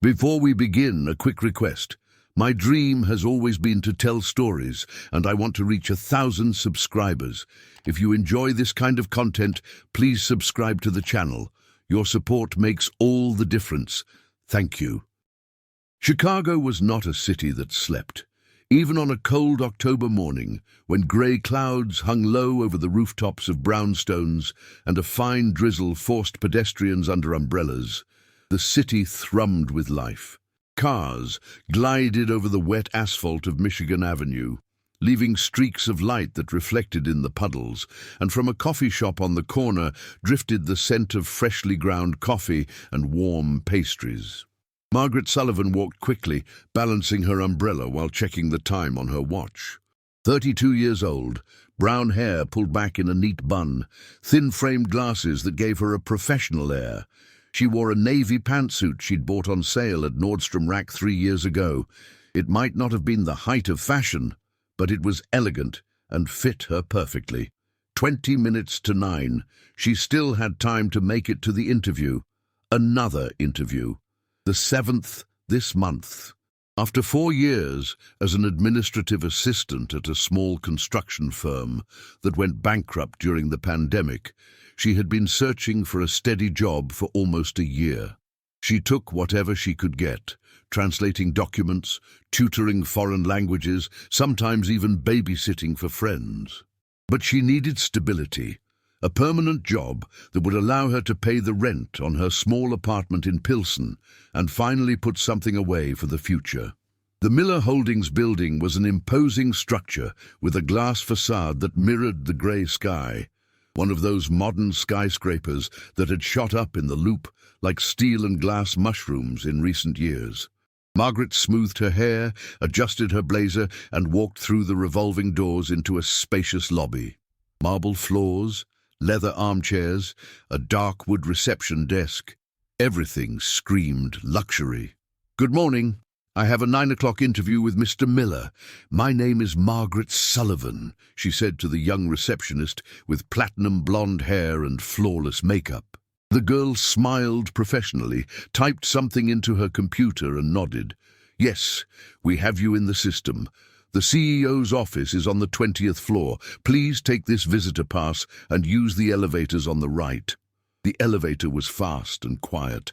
Before we begin, a quick request. My dream has always been to tell stories, and I want to reach 1,000 subscribers. If you enjoy this kind of content, please subscribe to the channel. Your support makes all the difference. Thank you. Chicago was not a city that slept. Even on a cold October morning, when grey clouds hung low over the rooftops of brownstones and a fine drizzle forced pedestrians under umbrellas, the city thrummed with life. Cars glided over the wet asphalt of Michigan Avenue, leaving streaks of light that reflected in the puddles, and from a coffee shop on the corner drifted the scent of freshly ground coffee and warm pastries. Margaret Sullivan walked quickly, balancing her umbrella while checking the time on her watch. 32 years old, brown hair pulled back in a neat bun, thin-framed glasses that gave her a professional air. She wore a navy pantsuit she'd bought on sale at Nordstrom Rack 3 years ago. It might not have been the height of fashion, but it was elegant and fit her perfectly. 20 minutes to 9. She still had time to make it to the interview. Another interview. The 7th this month. After 4 years as an administrative assistant at a small construction firm that went bankrupt during the pandemic, she had been searching for a steady job for almost a year. She took whatever she could get, translating documents, tutoring foreign languages, sometimes even babysitting for friends. But she needed stability, a permanent job that would allow her to pay the rent on her small apartment in Pilsen and finally put something away for the future. The Miller Holdings building was an imposing structure with a glass facade that mirrored the grey sky, one of those modern skyscrapers that had shot up in the Loop like steel and glass mushrooms in recent years. Margaret smoothed her hair, adjusted her blazer, and walked through the revolving doors into a spacious lobby. Marble floors, leather armchairs, a dark wood reception desk. Everything screamed luxury. "Good morning. I have a 9 o'clock interview with Mr. Miller. My name is Margaret Sullivan," she said to the young receptionist with platinum blonde hair and flawless makeup. The girl smiled professionally, typed something into her computer and nodded. "Yes, we have you in the system. The CEO's office is on the 20th floor. Please take this visitor pass and use the elevators on the right." The elevator was fast and quiet.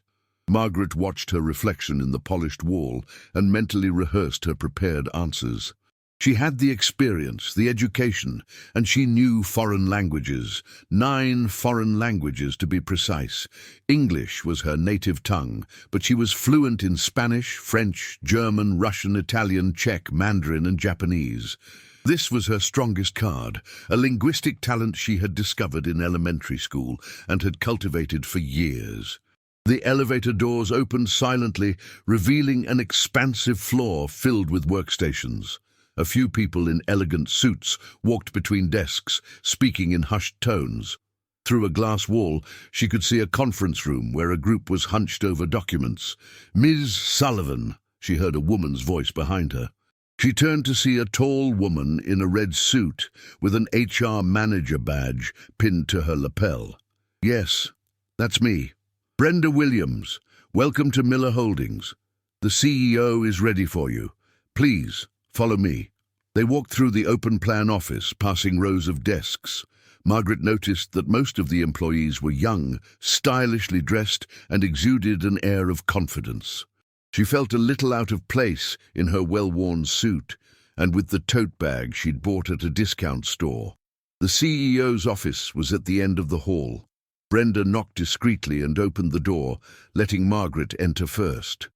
Margaret watched her reflection in the polished wall and mentally rehearsed her prepared answers. She had the experience, the education, and she knew foreign languages. 9 foreign languages, to be precise. English was her native tongue, but she was fluent in Spanish, French, German, Russian, Italian, Czech, Mandarin, and Japanese. This was her strongest card, a linguistic talent she had discovered in elementary school and had cultivated for years. The elevator doors opened silently, revealing an expansive floor filled with workstations. A few people in elegant suits walked between desks, speaking in hushed tones. Through a glass wall, she could see a conference room where a group was hunched over documents. "Ms. Sullivan," she heard a woman's voice behind her. She turned to see a tall woman in a red suit with an HR manager badge pinned to her lapel. "Yes, that's me. Brenda Williams, welcome to Miller Holdings. The CEO is ready for you. Please, follow me." They walked through the open-plan office, passing rows of desks. Margaret noticed that most of the employees were young, stylishly dressed, and exuded an air of confidence. She felt a little out of place in her well-worn suit, and with the tote bag she'd bought at a discount store. The CEO's office was at the end of the hall. Brenda knocked discreetly and opened the door, letting Margaret enter first.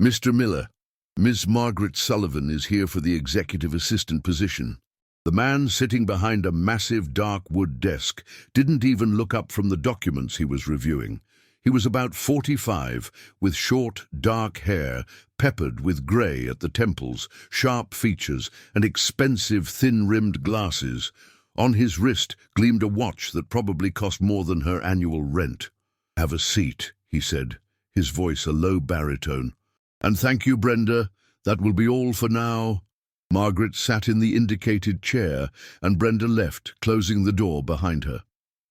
"Mr. Miller, Ms. Margaret Sullivan is here for the executive assistant position." The man sitting behind a massive dark wood desk didn't even look up from the documents he was reviewing. He was about 45, with short, dark hair, peppered with grey at the temples, sharp features, and expensive, thin-rimmed glasses. On his wrist gleamed a watch that probably cost more than her annual rent. "Have a seat," he said, his voice a low baritone. "And thank you, Brenda. That will be all for now." Margaret sat in the indicated chair, and Brenda left, closing the door behind her.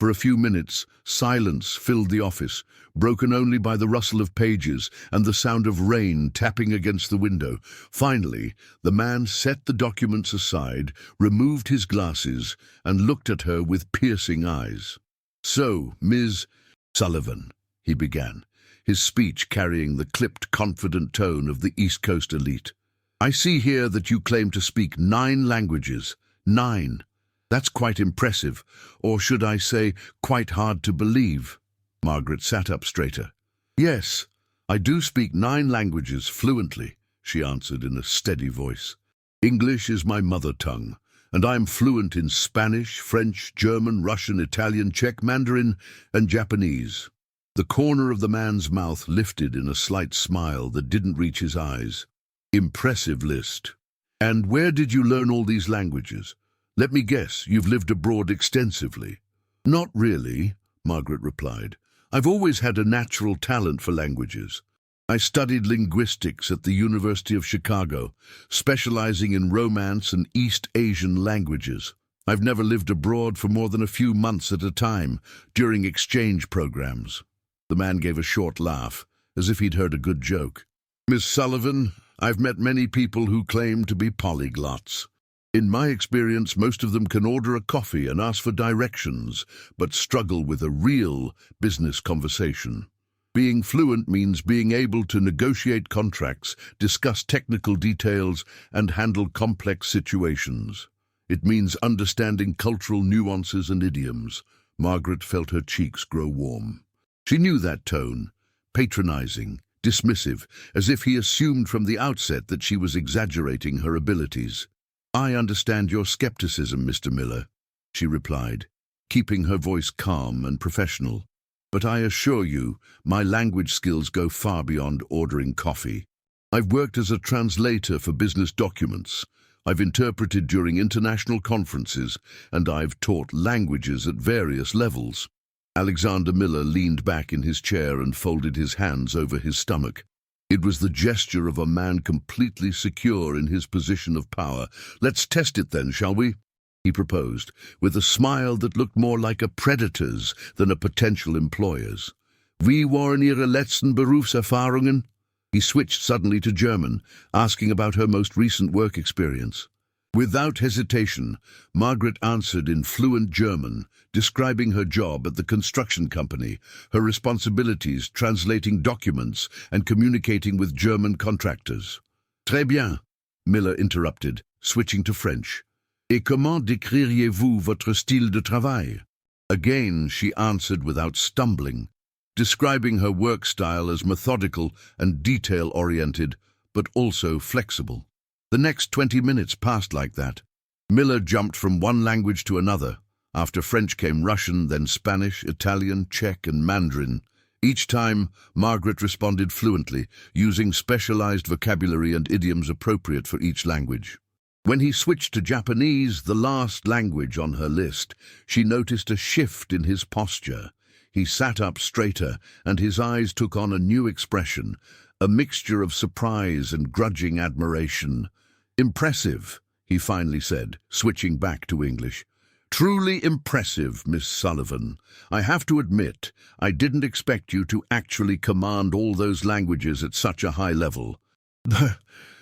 For a few minutes, silence filled the office, broken only by the rustle of pages and the sound of rain tapping against the window. Finally, the man set the documents aside, removed his glasses, and looked at her with piercing eyes. "So, Ms. Sullivan," he began, his speech carrying the clipped, confident tone of the East Coast elite. "I see here that you claim to speak 9 languages. 9. That's quite impressive, or should I say, quite hard to believe." Margaret sat up straighter. "Yes, I do speak 9 languages fluently," she answered in a steady voice. "English is my mother tongue, and I am fluent in Spanish, French, German, Russian, Italian, Czech, Mandarin, and Japanese." The corner of the man's mouth lifted in a slight smile that didn't reach his eyes. "Impressive list. And where did you learn all these languages? Let me guess, you've lived abroad extensively." "Not really," Margaret replied. "I've always had a natural talent for languages. I studied linguistics at the University of Chicago, specializing in Romance and East Asian languages. I've never lived abroad for more than a few months at a time, during exchange programs." The man gave a short laugh, as if he'd heard a good joke. "Miss Sullivan, I've met many people who claim to be polyglots. In my experience, most of them can order a coffee and ask for directions, but struggle with a real business conversation. Being fluent means being able to negotiate contracts, discuss technical details, and handle complex situations. It means understanding cultural nuances and idioms." Margaret felt her cheeks grow warm. She knew that tone, patronizing, dismissive, as if he assumed from the outset that she was exaggerating her abilities. "I understand your skepticism, Mr. Miller," she replied, keeping her voice calm and professional. "But I assure you, my language skills go far beyond ordering coffee. I've worked as a translator for business documents. I've interpreted during international conferences, and I've taught languages at various levels." Alexander Miller leaned back in his chair and folded his hands over his stomach. It was the gesture of a man completely secure in his position of power. "Let's test it then, shall we?" he proposed, with a smile that looked more like a predator's than a potential employer's. "Wie waren Ihre letzten Berufserfahrungen?" He switched suddenly to German, asking about her most recent work experience. Without hesitation, Margaret answered in fluent German, describing her job at the construction company, her responsibilities translating documents and communicating with German contractors. "Très bien," Miller interrupted, switching to French. "Et comment décririez-vous votre style de travail?" Again she answered without stumbling, describing her work style as methodical and detail-oriented, but also flexible. The next 20 minutes passed like that. Miller jumped from one language to another. After French came Russian, then Spanish, Italian, Czech, and Mandarin. Each time, Margaret responded fluently, using specialized vocabulary and idioms appropriate for each language. When he switched to Japanese, the last language on her list, she noticed a shift in his posture. He sat up straighter, and his eyes took on a new expression, a mixture of surprise and grudging admiration. "Impressive," he finally said, switching back to English. "Truly impressive, Miss Sullivan. I have to admit, I didn't expect you to actually command all those languages at such a high level."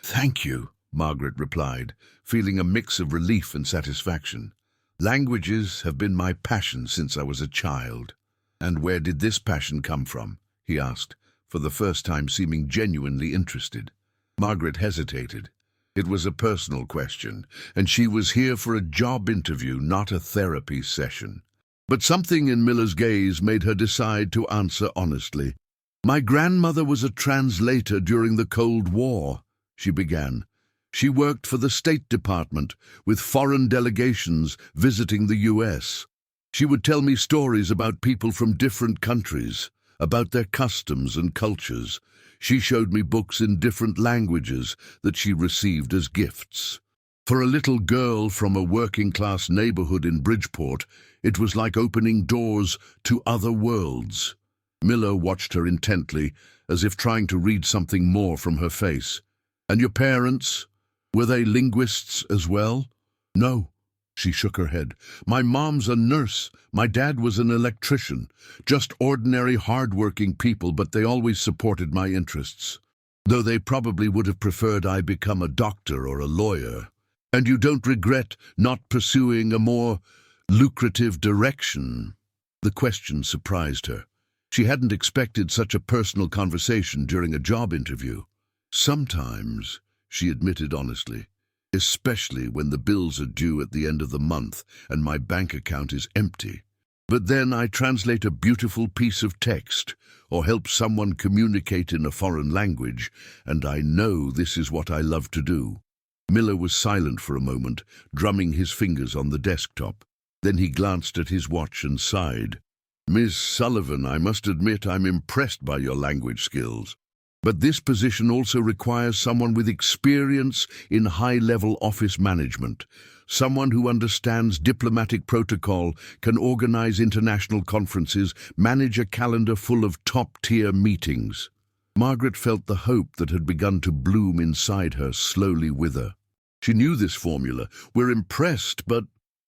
"Thank you," Margaret replied, feeling a mix of relief and satisfaction. "Languages have been my passion since I was a child." "And where did this passion come from?" he asked, for the first time seeming genuinely interested. Margaret hesitated. It was a personal question, and she was here for a job interview, not a therapy session. But something in Miller's gaze made her decide to answer honestly. "My grandmother was a translator during the Cold War," she began. "She worked for the State Department, with foreign delegations visiting the U.S. She would tell me stories about people from different countries, about their customs and cultures. She showed me books in different languages that she received as gifts. For a little girl from a working-class neighborhood in Bridgeport, it was like opening doors to other worlds." Miller watched her intently, as if trying to read something more from her face. "And your parents? Were they linguists as well?" "No," She shook her head. My mom's a nurse. My dad was an electrician. Just ordinary, hard-working people, but they always supported my interests. Though they probably would have preferred I become a doctor or a lawyer. And you don't regret not pursuing a more lucrative direction? The question surprised her. She hadn't expected such a personal conversation during a job interview. Sometimes, she admitted honestly, especially when the bills are due at the end of the month and my bank account is empty. But then I translate a beautiful piece of text or help someone communicate in a foreign language, and I know this is what I love to do. Miller was silent for a moment, drumming his fingers on the desktop. Then he glanced at his watch and sighed. Miss Sullivan, I must admit I'm impressed by your language skills. But this position also requires someone with experience in high-level office management, someone who understands diplomatic protocol, can organize international conferences, manage a calendar full of top-tier meetings. Margaret felt the hope that had begun to bloom inside her slowly wither. She knew this formula. We're impressed, but...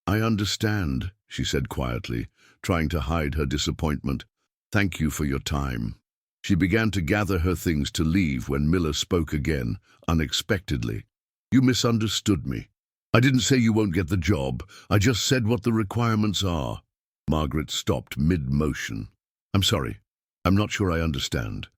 I understand, she said quietly, trying to hide her disappointment. Thank you for your time. She began to gather her things to leave when Miller spoke again, unexpectedly. You misunderstood me. I didn't say you won't get the job. I just said what the requirements are. Margaret stopped mid-motion. I'm sorry. I'm not sure I understand.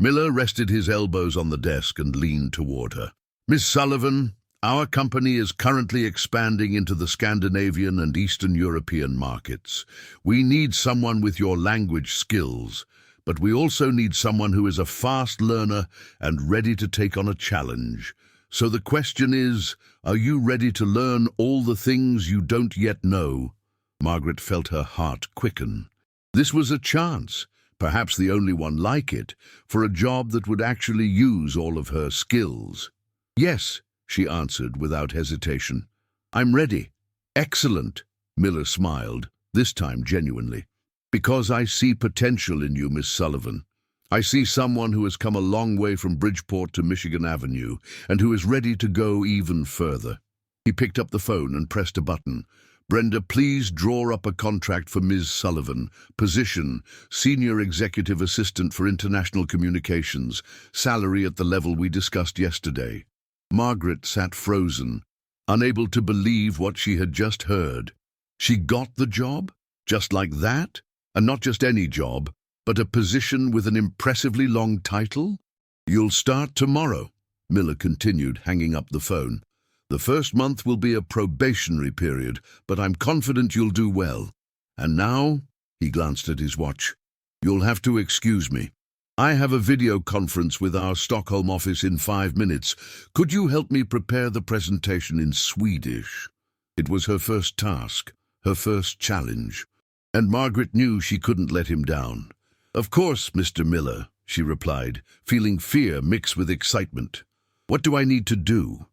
Miller rested his elbows on the desk and leaned toward her. Miss Sullivan, our company is currently expanding into the Scandinavian and Eastern European markets. We need someone with your language skills, but we also need someone who is a fast learner and ready to take on a challenge. So the question is, are you ready to learn all the things you don't yet know? Margaret felt her heart quicken. This was a chance, perhaps the only one like it, for a job that would actually use all of her skills. Yes, she answered without hesitation. I'm ready. Excellent, Miller smiled, this time genuinely. Because I see potential in you, Miss Sullivan. I see someone who has come a long way from Bridgeport to Michigan Avenue and who is ready to go even further. He picked up the phone and pressed a button. Brenda, please draw up a contract for Ms. Sullivan. Position, Senior Executive Assistant for International Communications. Salary at the level we discussed yesterday. Margaret sat frozen, unable to believe what she had just heard. She got the job? Just like that? And not just any job, but a position with an impressively long title? You'll start tomorrow, Miller continued, hanging up the phone. The first month will be a probationary period, but I'm confident you'll do well. And now, he glanced at his watch, you'll have to excuse me. I have a video conference with our Stockholm office in 5 minutes. Could you help me prepare the presentation in Swedish? It was her first task, her first challenge. And Margaret knew she couldn't let him down. Of course, Mr. Miller, she replied, feeling fear mixed with excitement. What do I need to do?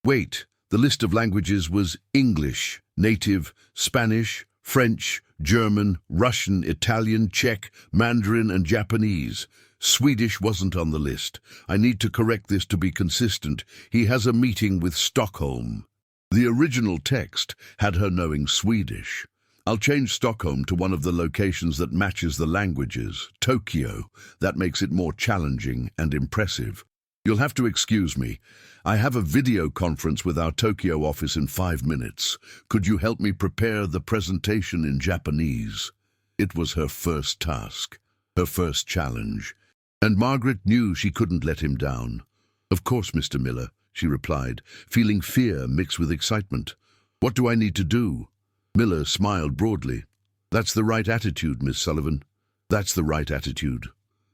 Wait, the list of languages was English, native, Spanish, French, German, Russian, Italian, Czech, Mandarin, and Japanese. Swedish wasn't on the list. I need to correct this to be consistent. He has a meeting with Stockholm. The original text had her knowing Swedish. I'll change Stockholm to one of the locations that matches the languages, Tokyo. That makes it more challenging and impressive. You'll have to excuse me. I have a video conference with our Tokyo office in 5 minutes. Could you help me prepare the presentation in Japanese? It was her first task, her first challenge. And Margaret knew she couldn't let him down. Of course, Mr. Miller, she replied, feeling fear mixed with excitement. What do I need to do? Miller smiled broadly. That's the right attitude, Miss Sullivan. That's the right attitude.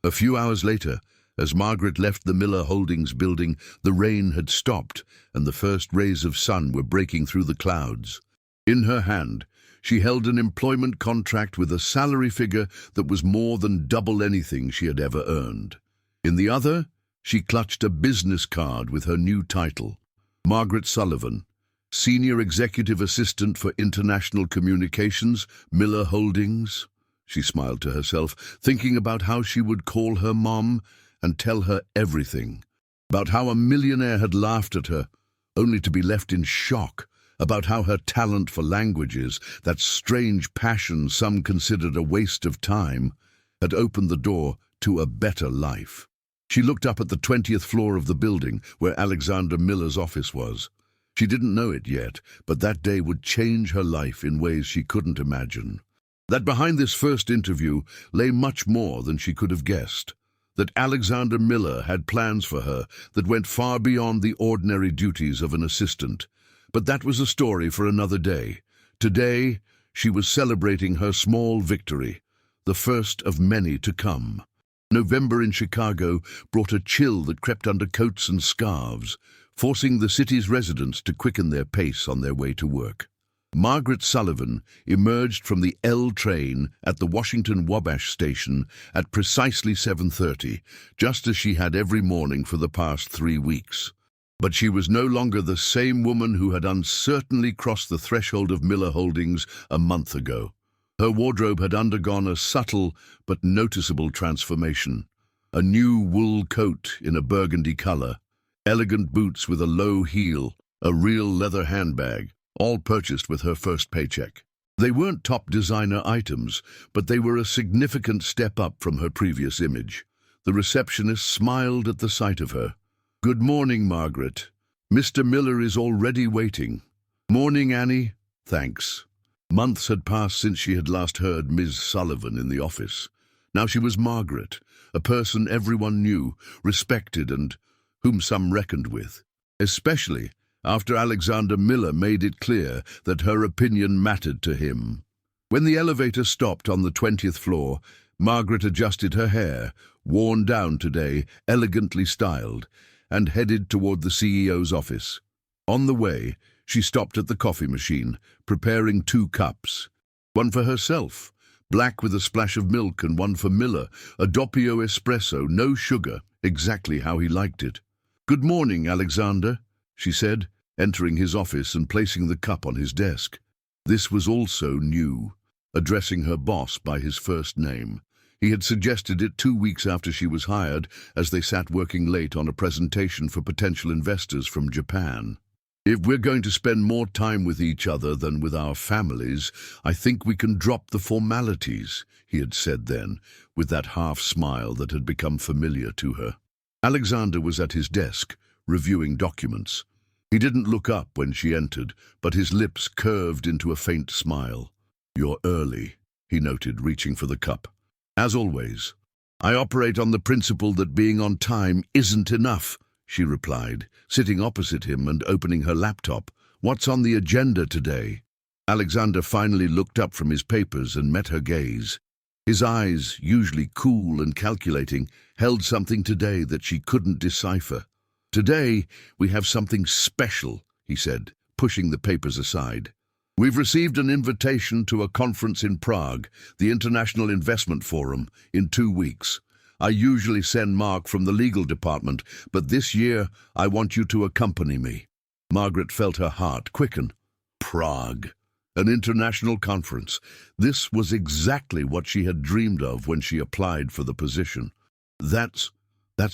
A few hours later, as Margaret left the Miller Holdings building, the rain had stopped and the first rays of sun were breaking through the clouds. In her hand, she held an employment contract with a salary figure that was more than double anything she had ever earned. In the other, she clutched a business card with her new title, Margaret Sullivan, Senior Executive Assistant for International Communications, Miller Holdings. She smiled to herself, thinking about how she would call her mom and tell her everything, about how a millionaire had laughed at her, only to be left in shock, about how her talent for languages, that strange passion some considered a waste of time, had opened the door to a better life. She looked up at the 20th floor of the building where Alexander Miller's office was. She didn't know it yet, but that day would change her life in ways she couldn't imagine. That behind this first interview lay much more than she could have guessed. That Alexander Miller had plans for her that went far beyond the ordinary duties of an assistant. But that was a story for another day. Today, she was celebrating her small victory, the first of many to come. November in Chicago brought a chill that crept under coats and scarves, forcing the city's residents to quicken their pace on their way to work. Margaret Sullivan emerged from the L train at the Washington Wabash station at precisely 7:30, just as she had every morning for the past 3 weeks. But she was no longer the same woman who had uncertainly crossed the threshold of Miller Holdings a month ago. Her wardrobe had undergone a subtle but noticeable transformation. A new wool coat in a burgundy color, elegant boots with a low heel, a real leather handbag, all purchased with her first paycheck. They weren't top designer items, but they were a significant step up from her previous image. The receptionist smiled at the sight of her. "Good morning, Margaret. Mr. Miller is already waiting." "Morning, Annie." "Thanks." Months had passed since she had last heard Ms. Sullivan in the office. Now she was Margaret, a person everyone knew, respected, and whom some reckoned with. Especially after Alexander Miller made it clear that her opinion mattered to him. When the elevator stopped on the 20th floor, Margaret adjusted her hair, worn down today, elegantly styled, and headed toward the CEO's office. On the way, she stopped at the coffee machine, preparing 2 cups. One for herself, black with a splash of milk, and one for Miller, a doppio espresso, no sugar, exactly how he liked it. "Good morning, Alexander," she said, entering his office and placing the cup on his desk. This was also new, addressing her boss by his first name. He had suggested it 2 weeks after she was hired, as they sat working late on a presentation for potential investors from Japan. "If we're going to spend more time with each other than with our families, I think we can drop the formalities," he had said then, with that half-smile that had become familiar to her. Alexander was at his desk, reviewing documents. He didn't look up when she entered, but his lips curved into a faint smile. "You're early," he noted, reaching for the cup. "As always." "I operate on the principle that being on time isn't enough," she replied, sitting opposite him and opening her laptop. "What's on the agenda today?" Alexander finally looked up from his papers and met her gaze. His eyes, usually cool and calculating, held something today that she couldn't decipher. "Today, we have something special," he said, pushing the papers aside. "We've received an invitation to a conference in Prague, the International Investment Forum, in 2 weeks. I usually send Mark from the legal department, but this year I want you to accompany me." Margaret felt her heart quicken. Prague. An international conference. This was exactly what she had dreamed of when she applied for the position. That's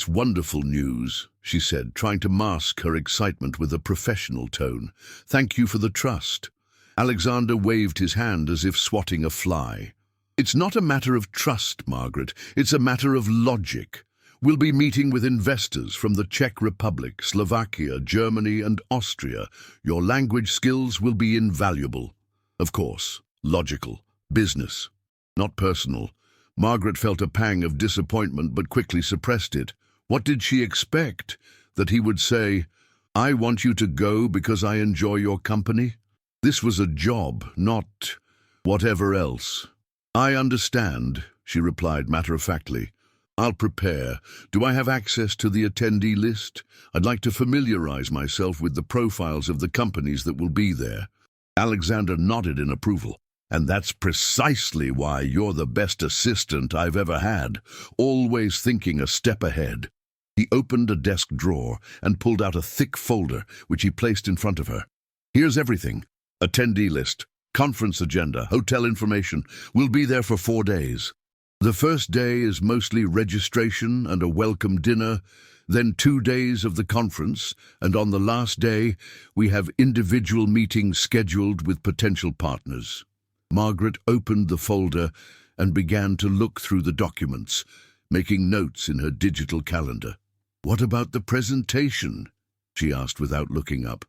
wonderful news," she said, trying to mask her excitement with a professional tone. "Thank you for the trust." Alexander waved his hand as if swatting a fly. "It's not a matter of trust, Margaret. It's a matter of logic. We'll be meeting with investors from the Czech Republic, Slovakia, Germany, and Austria. Your language skills will be invaluable. Of course, logical, business, not personal." Margaret felt a pang of disappointment but quickly suppressed it. What did she expect? That he would say, "I want you to go because I enjoy your company"? This was a job, not whatever else. "I understand," she replied matter-of-factly. "I'll prepare. Do I have access to the attendee list? I'd like to familiarize myself with the profiles of the companies that will be there." Alexander nodded in approval. "And that's precisely why you're the best assistant I've ever had, always thinking a step ahead." He opened a desk drawer and pulled out a thick folder, which he placed in front of her. "Here's everything. Attendee list, conference agenda, hotel information. We'll be there for 4 days. The first day is mostly registration and a welcome dinner. then 2 days of the conference, and on the last day, we have individual meetings scheduled with potential partners. Margaret opened the folder and began to look through the documents, making notes in her digital calendar. "What about the presentation?" she asked without looking up.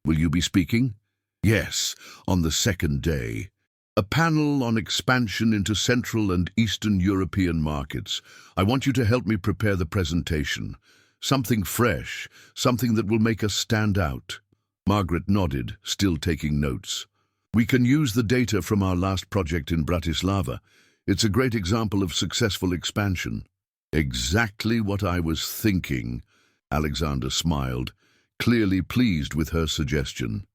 "Will you be speaking?" "Yes, on the second day. A panel on expansion into Central and Eastern European markets. I want you to help me prepare the presentation. Something fresh, something that will make us stand out." Margaret nodded, still taking notes. "We can use the data from our last project in Bratislava. It's a great example of successful expansion." "Exactly what I was thinking," Alexander smiled, clearly pleased with her suggestion.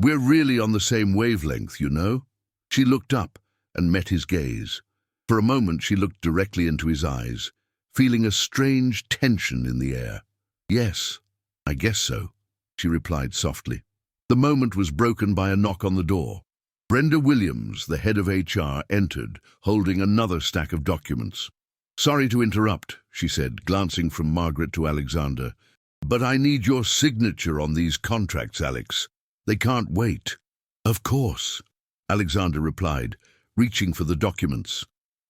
"We're really on the same wavelength, you know?" She looked up and met his gaze. For a moment she looked directly into his eyes, feeling a strange tension in the air. "Yes, I guess so," she replied softly. The moment was broken by a knock on the door. Brenda Williams, the head of HR, entered, holding another stack of documents. "Sorry to interrupt," she said, glancing from Margaret to Alexander, "but I need your signature on these contracts, Alex. They can't wait." "Of course," Alexander replied, reaching for the documents.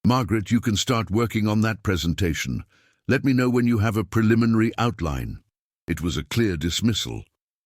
"Margaret, you can start working on that presentation. Let me know when you have a preliminary outline." It was a clear dismissal.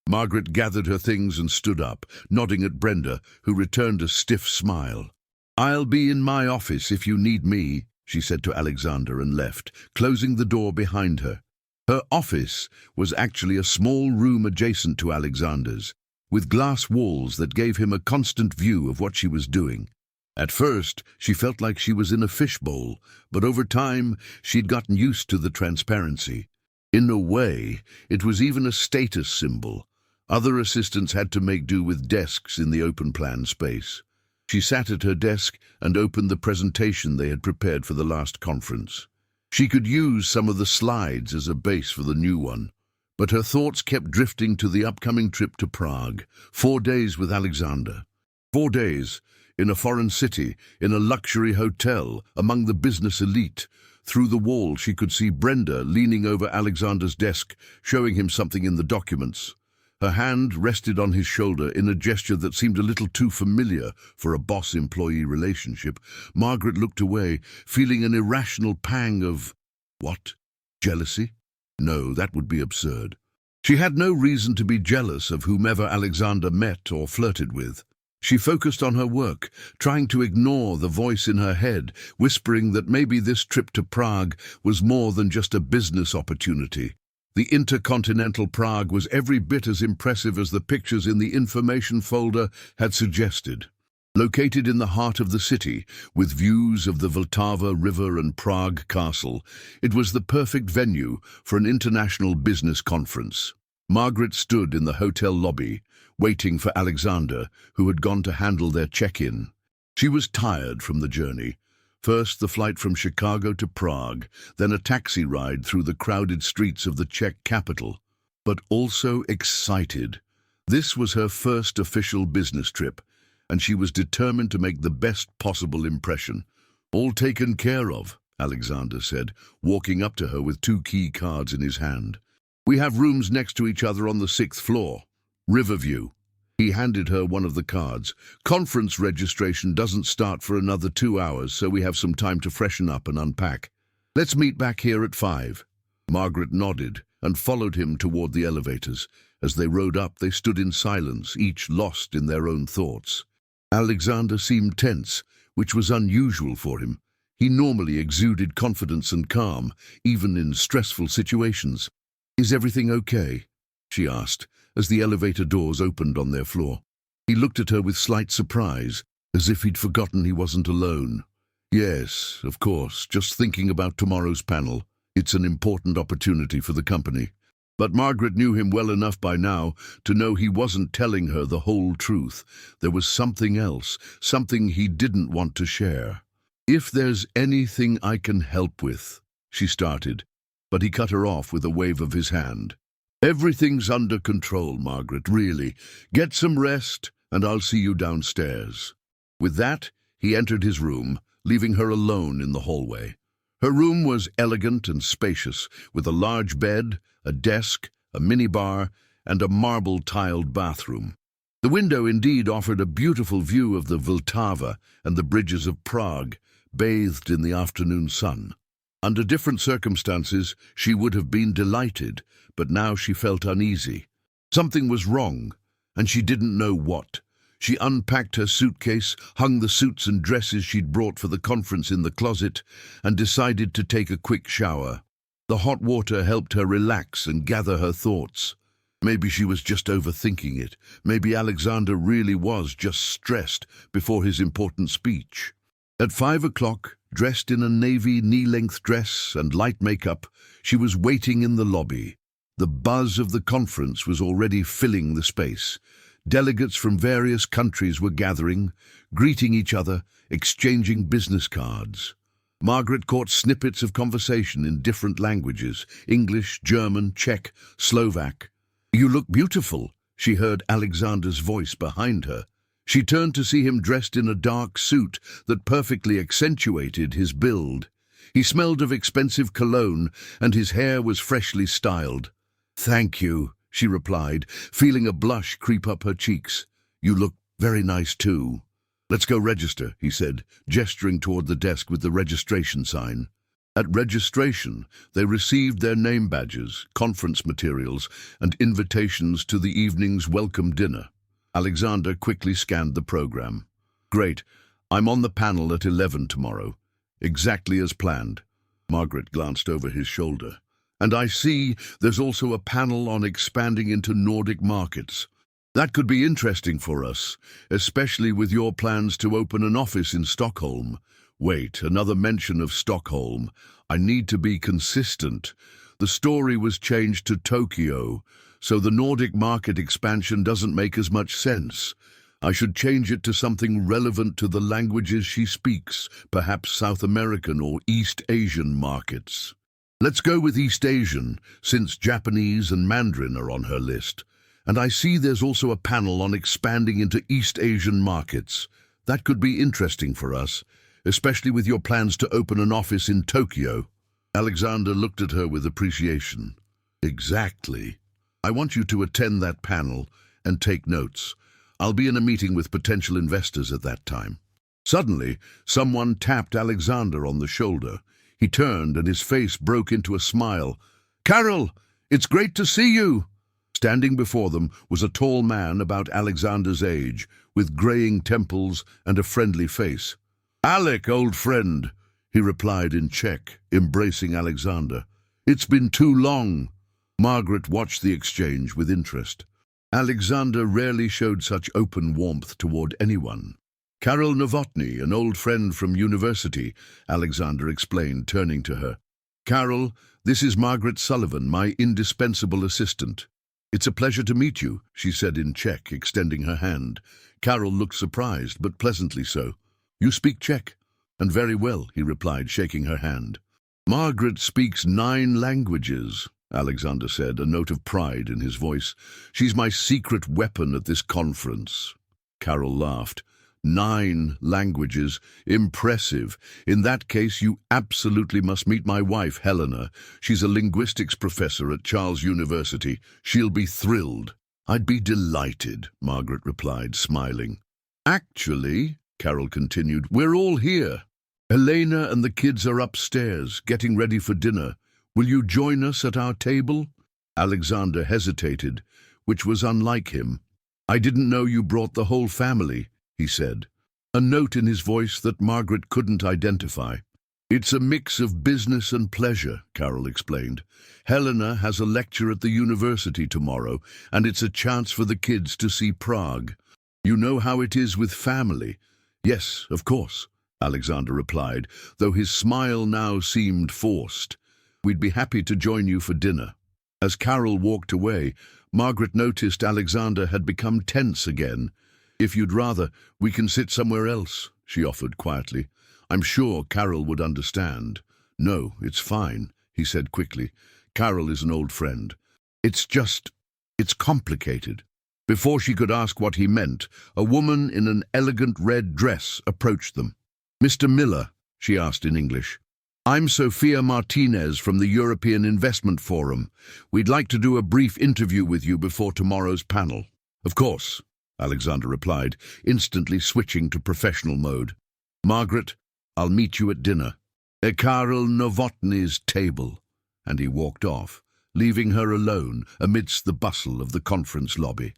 Margaret gathered her things and stood up, nodding at Brenda, who returned a stiff smile. "I'll be in my office if you need me," she said to Alexander and left, closing the door behind her. Her office was actually a small room adjacent to Alexander's, with glass walls that gave him a constant view of what she was doing. At first, she felt like she was in a fishbowl, but over time, she'd gotten used to the transparency. In a way, it was even a status symbol. Other assistants had to make do with desks in the open-plan space. She sat at her desk and opened the presentation they had prepared for the last conference. She could use some of the slides as a base for the new one. But her thoughts kept drifting to the upcoming trip to Prague, 4 days with Alexander. 4 days, in a foreign city, in a luxury hotel, among the business elite. Through the wall she could see Brenda leaning over Alexander's desk, showing him something in the documents. Her hand rested on his shoulder in a gesture that seemed a little too familiar for a boss-employee relationship. Margaret looked away, feeling an irrational pang of... what? Jealousy? No, that would be absurd. She had no reason to be jealous of whomever Alexander met or flirted with. She focused on her work, trying to ignore the voice in her head, whispering that maybe this trip to Prague was more than just a business opportunity. The intercontinental Prague was every bit as impressive as the pictures in the information folder had suggested. Located in the heart of the city, with views of the Vltava River and Prague Castle, it was the perfect venue for an international business conference. Margaret stood in the hotel lobby, waiting for Alexander, who had gone to handle their check-in. She was tired from the journey. First the flight from Chicago to Prague, then a taxi ride through the crowded streets of the Czech capital. But also excited. This was her first official business trip, and she was determined to make the best possible impression. "All taken care of," Alexander said, walking up to her with 2 key cards in his hand. "We have rooms next to each other on the 6th floor. Riverview." He handed her one of the cards. "Conference registration doesn't start for another 2 hours, so we have some time to freshen up and unpack. Let's meet back here at 5. Margaret nodded and followed him toward the elevators. As they rode up, they stood in silence, each lost in their own thoughts. Alexander seemed tense, which was unusual for him. He normally exuded confidence and calm, even in stressful situations. "Is everything okay?" she asked, as the elevator doors opened on their floor. He looked at her with slight surprise, as if he'd forgotten he wasn't alone. "Yes, of course, just thinking about tomorrow's panel. It's an important opportunity for the company." But Margaret knew him well enough by now to know he wasn't telling her the whole truth. There was something else, something he didn't want to share. "If there's anything I can help with," she started, but he cut her off with a wave of his hand. "Everything's under control, Margaret, really. Get some rest, and I'll see you downstairs." With that, he entered his room, leaving her alone in the hallway. Her room was elegant and spacious, with a large bed, a desk, a minibar, and a marble-tiled bathroom. The window indeed offered a beautiful view of the Vltava and the bridges of Prague, bathed in the afternoon sun. Under different circumstances, she would have been delighted, but now she felt uneasy. Something was wrong, and she didn't know what. She unpacked her suitcase, hung the suits and dresses she'd brought for the conference in the closet, and decided to take a quick shower. The hot water helped her relax and gather her thoughts. Maybe she was just overthinking it. Maybe Alexander really was just stressed before his important speech. At 5 o'clock, dressed in a navy knee-length dress and light makeup, she was waiting in the lobby. The buzz of the conference was already filling the space. Delegates from various countries were gathering, greeting each other, exchanging business cards. Margaret caught snippets of conversation in different languages: English, German, Czech, Slovak. "You look beautiful," she heard Alexander's voice behind her. She turned to see him dressed in a dark suit that perfectly accentuated his build. He smelled of expensive cologne, and his hair was freshly styled. "Thank you," she replied, feeling a blush creep up her cheeks. "You look very nice too." "Let's go register," he said, gesturing toward the desk with the registration sign. At registration, they received their name badges, conference materials, and invitations to the evening's welcome dinner. Alexander quickly scanned the program. "Great. I'm on the panel at 11 tomorrow. Exactly as planned." Margaret glanced over his shoulder. "And I see there's also a panel on expanding into Nordic markets. That could be interesting for us, especially with your plans to open an office in Stockholm." Wait, another mention of Stockholm. I need to be consistent. The story was changed to Tokyo, so the Nordic market expansion doesn't make as much sense. I should change it to something relevant to the languages she speaks, perhaps South American or East Asian markets. Let's go with East Asian, since Japanese and Mandarin are on her list. And I see there's also a panel on expanding into East Asian markets. That could be interesting for us, especially with your plans to open an office in Tokyo. Alexander looked at her with appreciation. "Exactly. I want you to attend that panel and take notes. I'll be in a meeting with potential investors at that time." Suddenly, someone tapped Alexander on the shoulder. He turned and his face broke into a smile. "Carol, it's great to see you." Standing before them was a tall man about Alexander's age, with graying temples and a friendly face. "Alec, old friend," he replied in Czech, embracing Alexander. "It's been too long." Margaret watched the exchange with interest. Alexander rarely showed such open warmth toward anyone. "Karol Novotny, an old friend from university," Alexander explained, turning to her. "Carol, this is Margaret Sullivan, my indispensable assistant." "It's a pleasure to meet you," she said in Czech, extending her hand. Carol looked surprised, but pleasantly so. "You speak Czech?" "And very well," he replied, shaking her hand. "Margaret speaks 9 languages," Alexander said, a note of pride in his voice. "She's my secret weapon at this conference." Carol laughed. 9 languages. Impressive. In that case, you absolutely must meet my wife, Helena. She's a linguistics professor at Charles University. She'll be thrilled. "I'd be delighted," Margaret replied, smiling. "Actually," Carol continued, "we're all here. Helena and the kids are upstairs, getting ready for dinner. Will you join us at our table?" Alexander hesitated, which was unlike him. "I didn't know you brought the whole family," he said, a note in his voice that Margaret couldn't identify. "It's a mix of business and pleasure," Carol explained. "Helena has a lecture at the university tomorrow, and it's a chance for the kids to see Prague. You know how it is with family." "Yes, of course," Alexander replied, though his smile now seemed forced. "We'd be happy to join you for dinner." As Carol walked away, Margaret noticed Alexander had become tense again. "If you'd rather, we can sit somewhere else," she offered quietly. "I'm sure Carol would understand." "No, it's fine," he said quickly. "Carol is an old friend. It's complicated." Before she could ask what he meant, a woman in an elegant red dress approached them. "Mr. Miller?" she asked in English. I'm Sofia Martinez from the European Investment Forum. We'd like to do a brief interview with you before tomorrow's panel. Of course, Alexander replied, instantly switching to professional mode. Margaret, I'll meet you at dinner. At Karel Novotny's table. And he walked off, leaving her alone amidst the bustle of the conference lobby.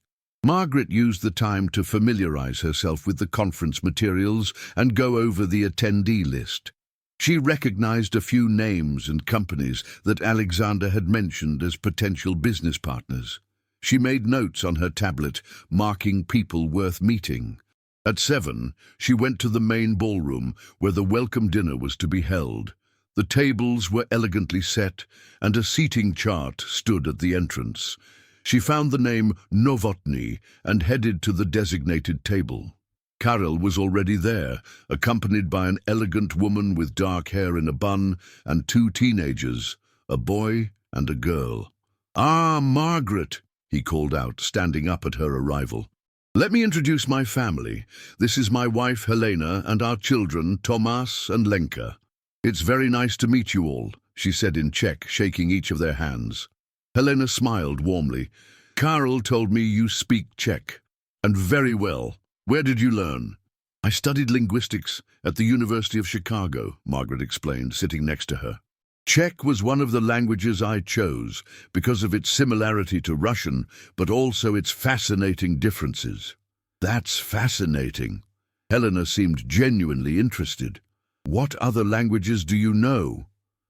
Margaret used the time to familiarize herself with the conference materials and go over the attendee list. She recognized a few names and companies that Alexander had mentioned as potential business partners. She made notes on her tablet, marking people worth meeting. At 7, she went to the main ballroom where the welcome dinner was to be held. The tables were elegantly set, and a seating chart stood at the entrance. She found the name Novotny and headed to the designated table. Karel was already there, accompanied by an elegant woman with dark hair in a bun and 2 teenagers, a boy and a girl. "Ah, Margaret," he called out, standing up at her arrival. "Let me introduce my family. This is my wife Helena and our children Tomas and Lenka. It's very nice to meet you all," she said in Czech, shaking each of their hands. Helena smiled warmly. "Karel told me you speak Czech. And very well. Where did you learn?" "I studied linguistics at the University of Chicago," Margaret explained, sitting next to her. "Czech was one of the languages I chose because of its similarity to Russian, but also its fascinating differences." "That's fascinating." Helena seemed genuinely interested. "What other languages do you know?"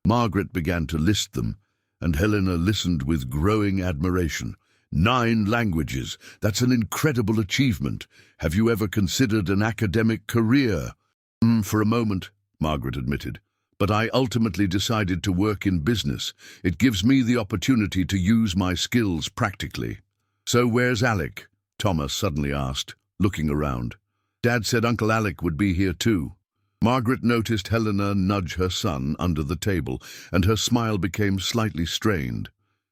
Margaret began to list them, and Helena listened with growing admiration. 9 languages. That's an incredible achievement. Have you ever considered an academic career? For a moment, Margaret admitted. But I ultimately decided to work in business. It gives me the opportunity to use my skills practically. "So where's Alec?" Thomas suddenly asked, looking around. "Dad said Uncle Alec would be here too." Margaret noticed Helena nudge her son under the table, and her smile became slightly strained.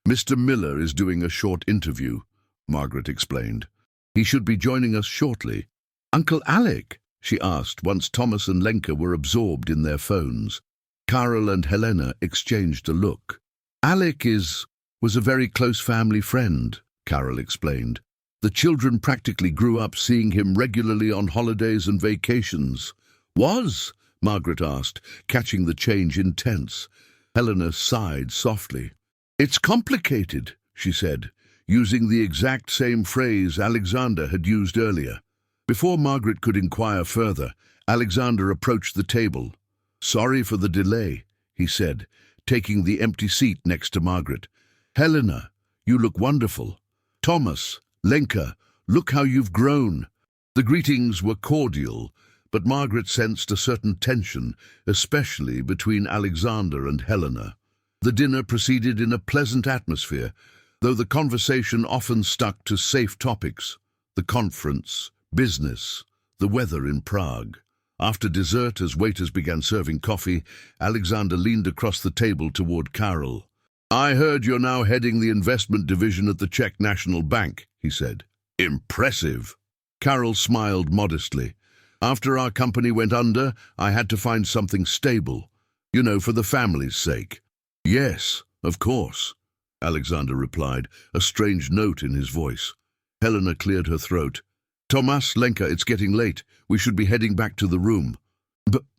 "Mr. Miller is doing a short interview," Margaret explained. "He should be joining us shortly." "Uncle Alec?" she asked once Thomas and Lenka were absorbed in their phones. Karel and Helena exchanged a look. "Alec was a very close family friend," Karel explained. "The children practically grew up seeing him regularly on holidays and vacations." "Was?" Margaret asked, catching the change in tense. Helena sighed softly. "It's complicated," she said, using the exact same phrase Alexander had used earlier. Before Margaret could inquire further, Alexander approached the table. "Sorry for the delay," he said, taking the empty seat next to Margaret. "Helena, you look wonderful. Thomas, Lenka, look how you've grown." The greetings were cordial, but Margaret sensed a certain tension, especially between Alexander and Helena. The dinner proceeded in a pleasant atmosphere, though the conversation often stuck to safe topics: the conference, business, the weather in Prague. After dessert, as waiters began serving coffee, Alexander leaned across the table toward Karel. "I heard you're now heading the investment division at the Czech National Bank," he said. "Impressive." Karel smiled modestly. "After our company went under, I had to find something stable, for the family's sake." "Yes, of course," Alexander replied, a strange note in his voice. Helena cleared her throat. "Tomas, Lenka, it's getting late. We should be heading back to the room."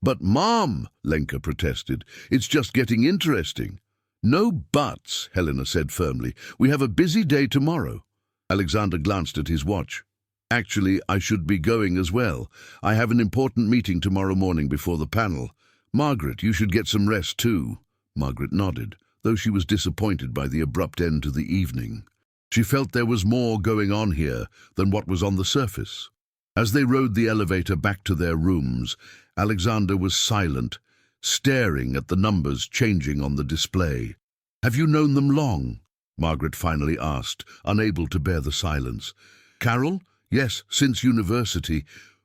But Mom," Lenka protested, "it's just getting interesting." "No buts," Helena said firmly. "We have a busy day tomorrow." Alexander glanced at his watch. "Actually, I should be going as well. I have an important meeting tomorrow morning before the panel. Margaret, you should get some rest too." Margaret nodded, though she was disappointed by the abrupt end to the evening. She felt there was more going on here than what was on the surface. As they rode the elevator back to their rooms, Alexander was silent, staring at the numbers changing on the display. "Have you known them long?" Margaret finally asked, unable to bear the silence. "Karel? Yes, since university.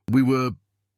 We were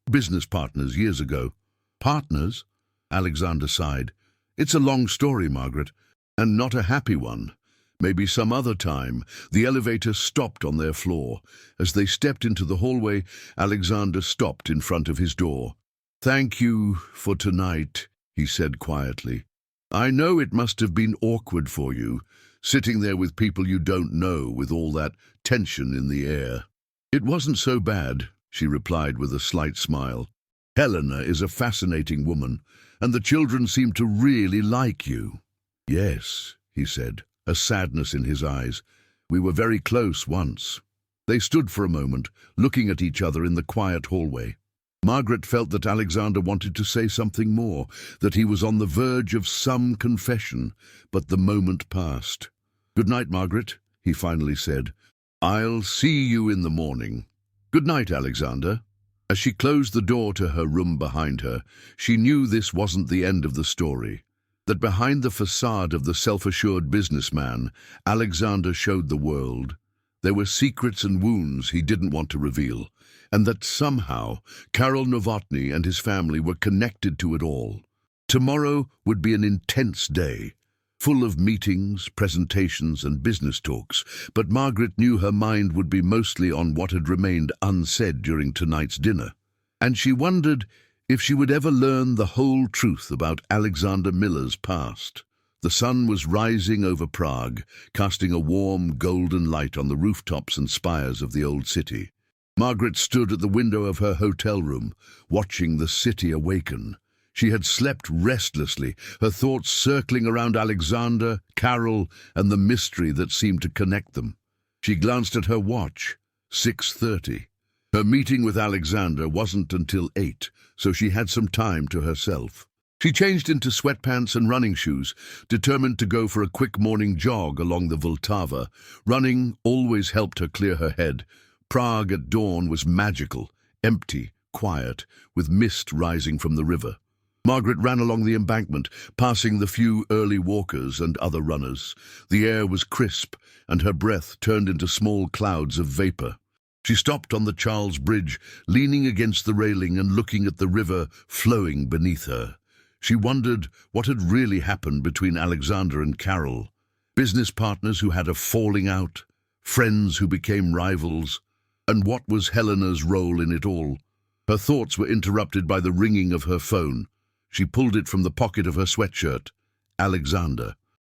business partners years ago." "Partners?" Alexander sighed. "It's a long story, Margaret, and not a happy one. Maybe some other time." The elevator stopped on their floor. As they stepped into the hallway, Alexander stopped in front of his door. "Thank you for tonight," he said quietly. "I know it must have been awkward for you, sitting there with people you don't know with all that tension in the air." "It wasn't so bad," she replied with a slight smile. "Helena is a fascinating woman, and the children seem to really like you." "Yes," he said, a sadness in his eyes. "We were very close once." They stood for a moment, looking at each other in the quiet hallway. Margaret felt that Alexander wanted to say something more, that he was on the verge of some confession, but the moment passed. "Good night, Margaret," he finally said. "I'll see you in the morning." "Good night, Alexander." As she closed the door to her room behind her, she knew this wasn't the end of the story. That behind the facade of the self-assured businessman, Alexander showed the world. There were secrets and wounds he didn't want to reveal, and that somehow Karol Novotny and his family were connected to it all. Tomorrow would be an intense day, full of meetings, presentations, and business talks, but Margaret knew her mind would be mostly on what had remained unsaid during tonight's dinner. And she wondered if she would ever learn the whole truth about Alexander Miller's past. The sun was rising over Prague, casting a warm, golden light on the rooftops and spires of the old city. Margaret stood at the window of her hotel room, watching the city awaken. She had slept restlessly, her thoughts circling around Alexander, Karol, and the mystery that seemed to connect them. She glanced at her watch. 6:30. Her meeting with Alexander wasn't until 8, so she had some time to herself. She changed into sweatpants and running shoes, determined to go for a quick morning jog along the Vltava. Running always helped her clear her head. Prague at dawn was magical, empty, quiet, with mist rising from the river. Margaret ran along the embankment, passing the few early walkers and other runners. The air was crisp, and her breath turned into small clouds of vapor. She stopped on the Charles Bridge, leaning against the railing and looking at the river flowing beneath her. She wondered what had really happened between Alexander and Karol. Business partners who had a falling out, friends who became rivals, and what was Helena's role in it all? Her thoughts were interrupted by the ringing of her phone. She pulled it from the pocket of her sweatshirt. Alexander.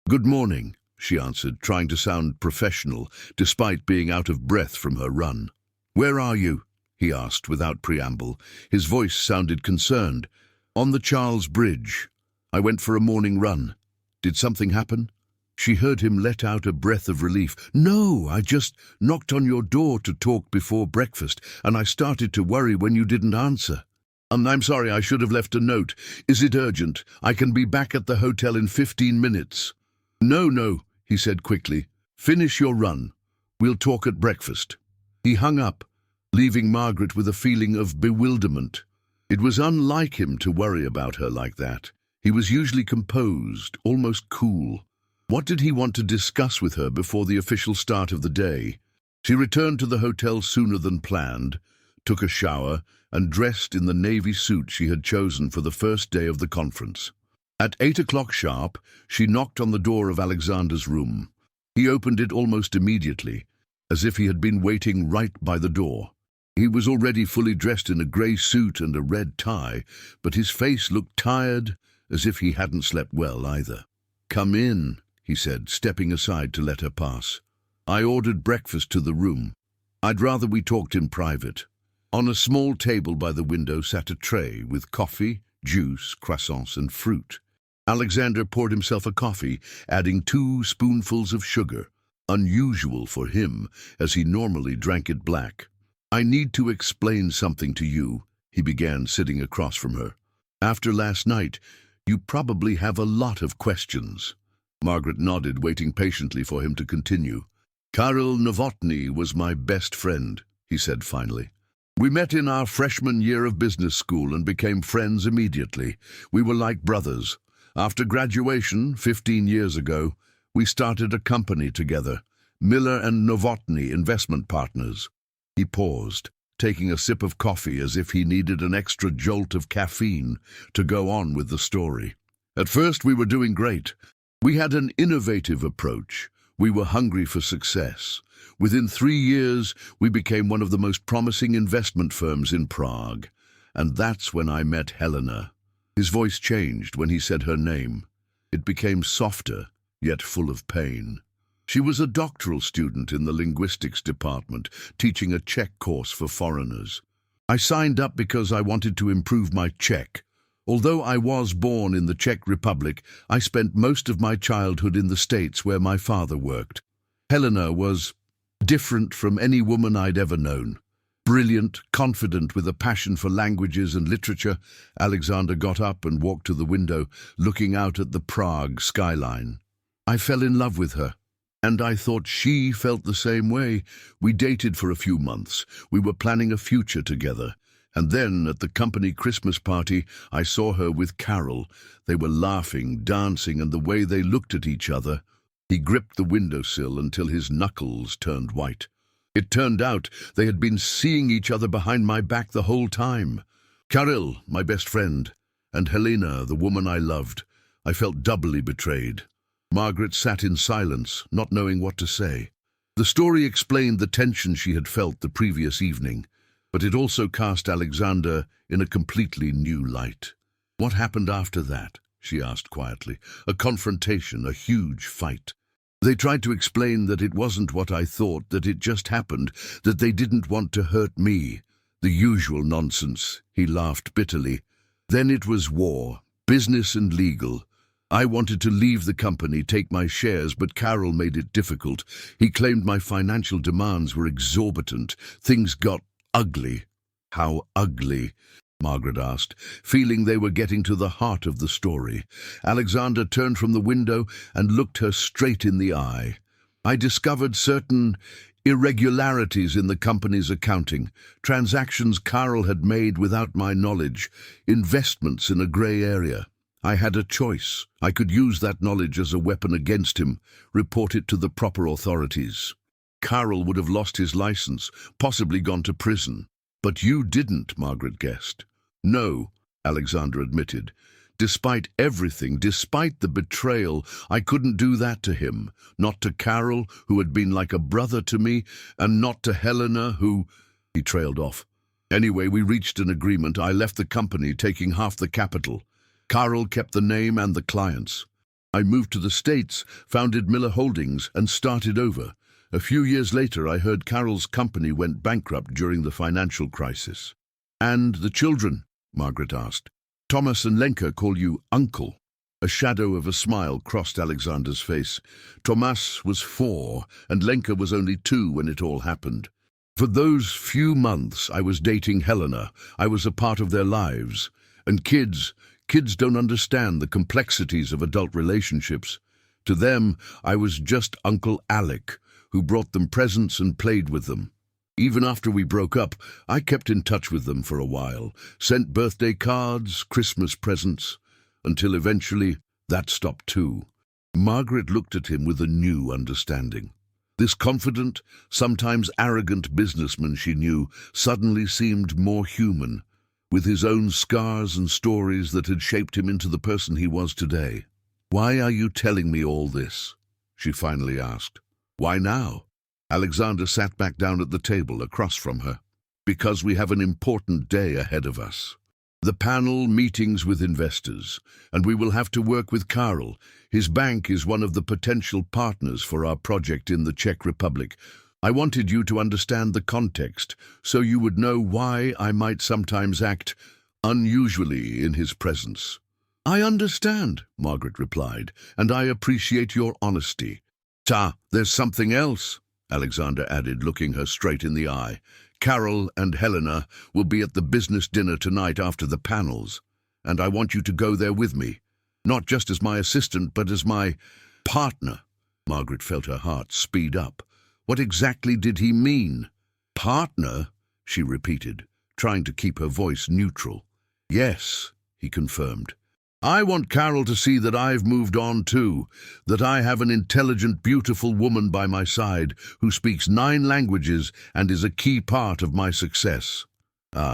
"Good morning," she answered, trying to sound professional, despite being out of breath from her run. "Where are you?" he asked without preamble. His voice sounded concerned. "On the Charles Bridge. I went for a morning run. Did something happen?" She heard him let out a breath of relief. "No, I just knocked on your door to talk before breakfast, and I started to worry when you didn't answer. I'm sorry, I should have left a note. Is it urgent? I can be back at the hotel in 15 minutes. No, he said quickly. "Finish your run. We'll talk at breakfast." He hung up, leaving Margaret with a feeling of bewilderment. It was unlike him to worry about her like that. He was usually composed, almost cool. What did he want to discuss with her before the official start of the day? She returned to the hotel sooner than planned, took a shower, and dressed in the navy suit she had chosen for the first day of the conference. At 8 o'clock sharp, she knocked on the door of Alexander's room. He opened it almost immediately, as if he had been waiting right by the door. He was already fully dressed in a grey suit and a red tie, but his face looked tired, as if he hadn't slept well either. "Come in," he said, stepping aside to let her pass. "I ordered breakfast to the room. I'd rather we talked in private." On a small table by the window sat a tray with coffee, juice, croissants, and fruit. Alexander poured himself a coffee, adding 2 spoonfuls of sugar, unusual for him, as he normally drank it black. "I need to explain something to you," he began, sitting across from her. "After last night, you probably have a lot of questions." Margaret nodded, waiting patiently for him to continue. "Karol Novotny was my best friend," he said finally. "We met in our freshman year of business school and became friends immediately. We were like brothers. After graduation, 15 years ago, we started a company together, Miller and Novotny Investment Partners." He paused, taking a sip of coffee as if he needed an extra jolt of caffeine to go on with the story. "At first we were doing great. We had an innovative approach. We were hungry for success. Within 3 years, we became one of the most promising investment firms in Prague. And that's when I met Helena. His voice changed when he said her name. It became softer, yet full of pain. She was a doctoral student in the linguistics department, teaching a Czech course for foreigners. I signed up because I wanted to improve my Czech. Although I was born in the Czech Republic, I spent most of my childhood in the States where my father worked. Helena was different from any woman I'd ever known. Brilliant, confident, with a passion for languages and literature, Alexander got up and walked to the window, looking out at the Prague skyline. I fell in love with her, and I thought she felt the same way. We dated for a few months. We were planning a future together. And then, at the company Christmas party, I saw her with Carol. They were laughing, dancing, and the way they looked at each other. He gripped the windowsill until his knuckles turned white. It turned out they had been seeing each other behind my back the whole time. Carol, my best friend, and Helena, the woman I loved. I felt doubly betrayed. Margaret sat in silence, not knowing what to say. The story explained the tension she had felt the previous evening, but it also cast Alexander in a completely new light. "What happened after that?" she asked quietly. "A confrontation, a huge fight." They tried to explain that it wasn't what I thought, that it just happened, that they didn't want to hurt me. The usual nonsense. He laughed bitterly. Then it was war, business and legal. I wanted to leave the company, take my shares, but Carol made it difficult. He claimed my financial demands were exorbitant. Things got ugly. "How ugly?" Margaret asked, feeling they were getting to the heart of the story. Alexander turned from the window and looked her straight in the eye. "I discovered certain irregularities in the company's accounting, transactions Carol had made without my knowledge, investments in a grey area. I had a choice. I could use that knowledge as a weapon against him, report it to the proper authorities. Carol would have lost his license, possibly gone to prison. But you didn't," Margaret guessed. "No," Alexander admitted. "Despite everything, despite the betrayal, I couldn't do that to him. Not to Carol, who had been like a brother to me, and not to Helena, who—" He trailed off. "Anyway, we reached an agreement. I left the company, taking half the capital. Carol kept the name and the clients. I moved to the States, founded Miller Holdings, and started over. A few years later, I heard Carol's company went bankrupt during the financial crisis." "And the children?" Margaret asked. "Thomas and Lenka call you uncle." A shadow of a smile crossed Alexander's face. Thomas was 4, and Lenka was only 2 when it all happened. "For those few months I was dating Helena. I was a part of their lives. And kids don't understand the complexities of adult relationships. To them, I was just Uncle Alec, who brought them presents and played with them. Even after we broke up, I kept in touch with them for a while, sent birthday cards, Christmas presents, until eventually that stopped too." Margaret looked at him with a new understanding. This confident, sometimes arrogant businessman she knew suddenly seemed more human, with his own scars and stories that had shaped him into the person he was today. "Why are you telling me all this?" she finally asked. "Why now?" Alexander sat back down at the table across from her. "Because we have an important day ahead of us. The panel meetings with investors, and we will have to work with Carol. His bank is one of the potential partners for our project in the Czech Republic. I wanted you to understand the context, so you would know why I might sometimes act unusually in his presence." "I understand," Margaret replied, "and I appreciate your honesty." "There's something else," Alexander added, looking her straight in the eye. "Carol and Helena will be at the business dinner tonight after the panels, and I want you to go there with me. Not just as my assistant, but as my partner." Margaret felt her heart speed up. What exactly did he mean? "Partner?" she repeated, trying to keep her voice neutral. "Yes," he confirmed. "I want Carol to see that I've moved on too, that I have an intelligent, beautiful woman by my side who speaks 9 languages and is a key part of my success."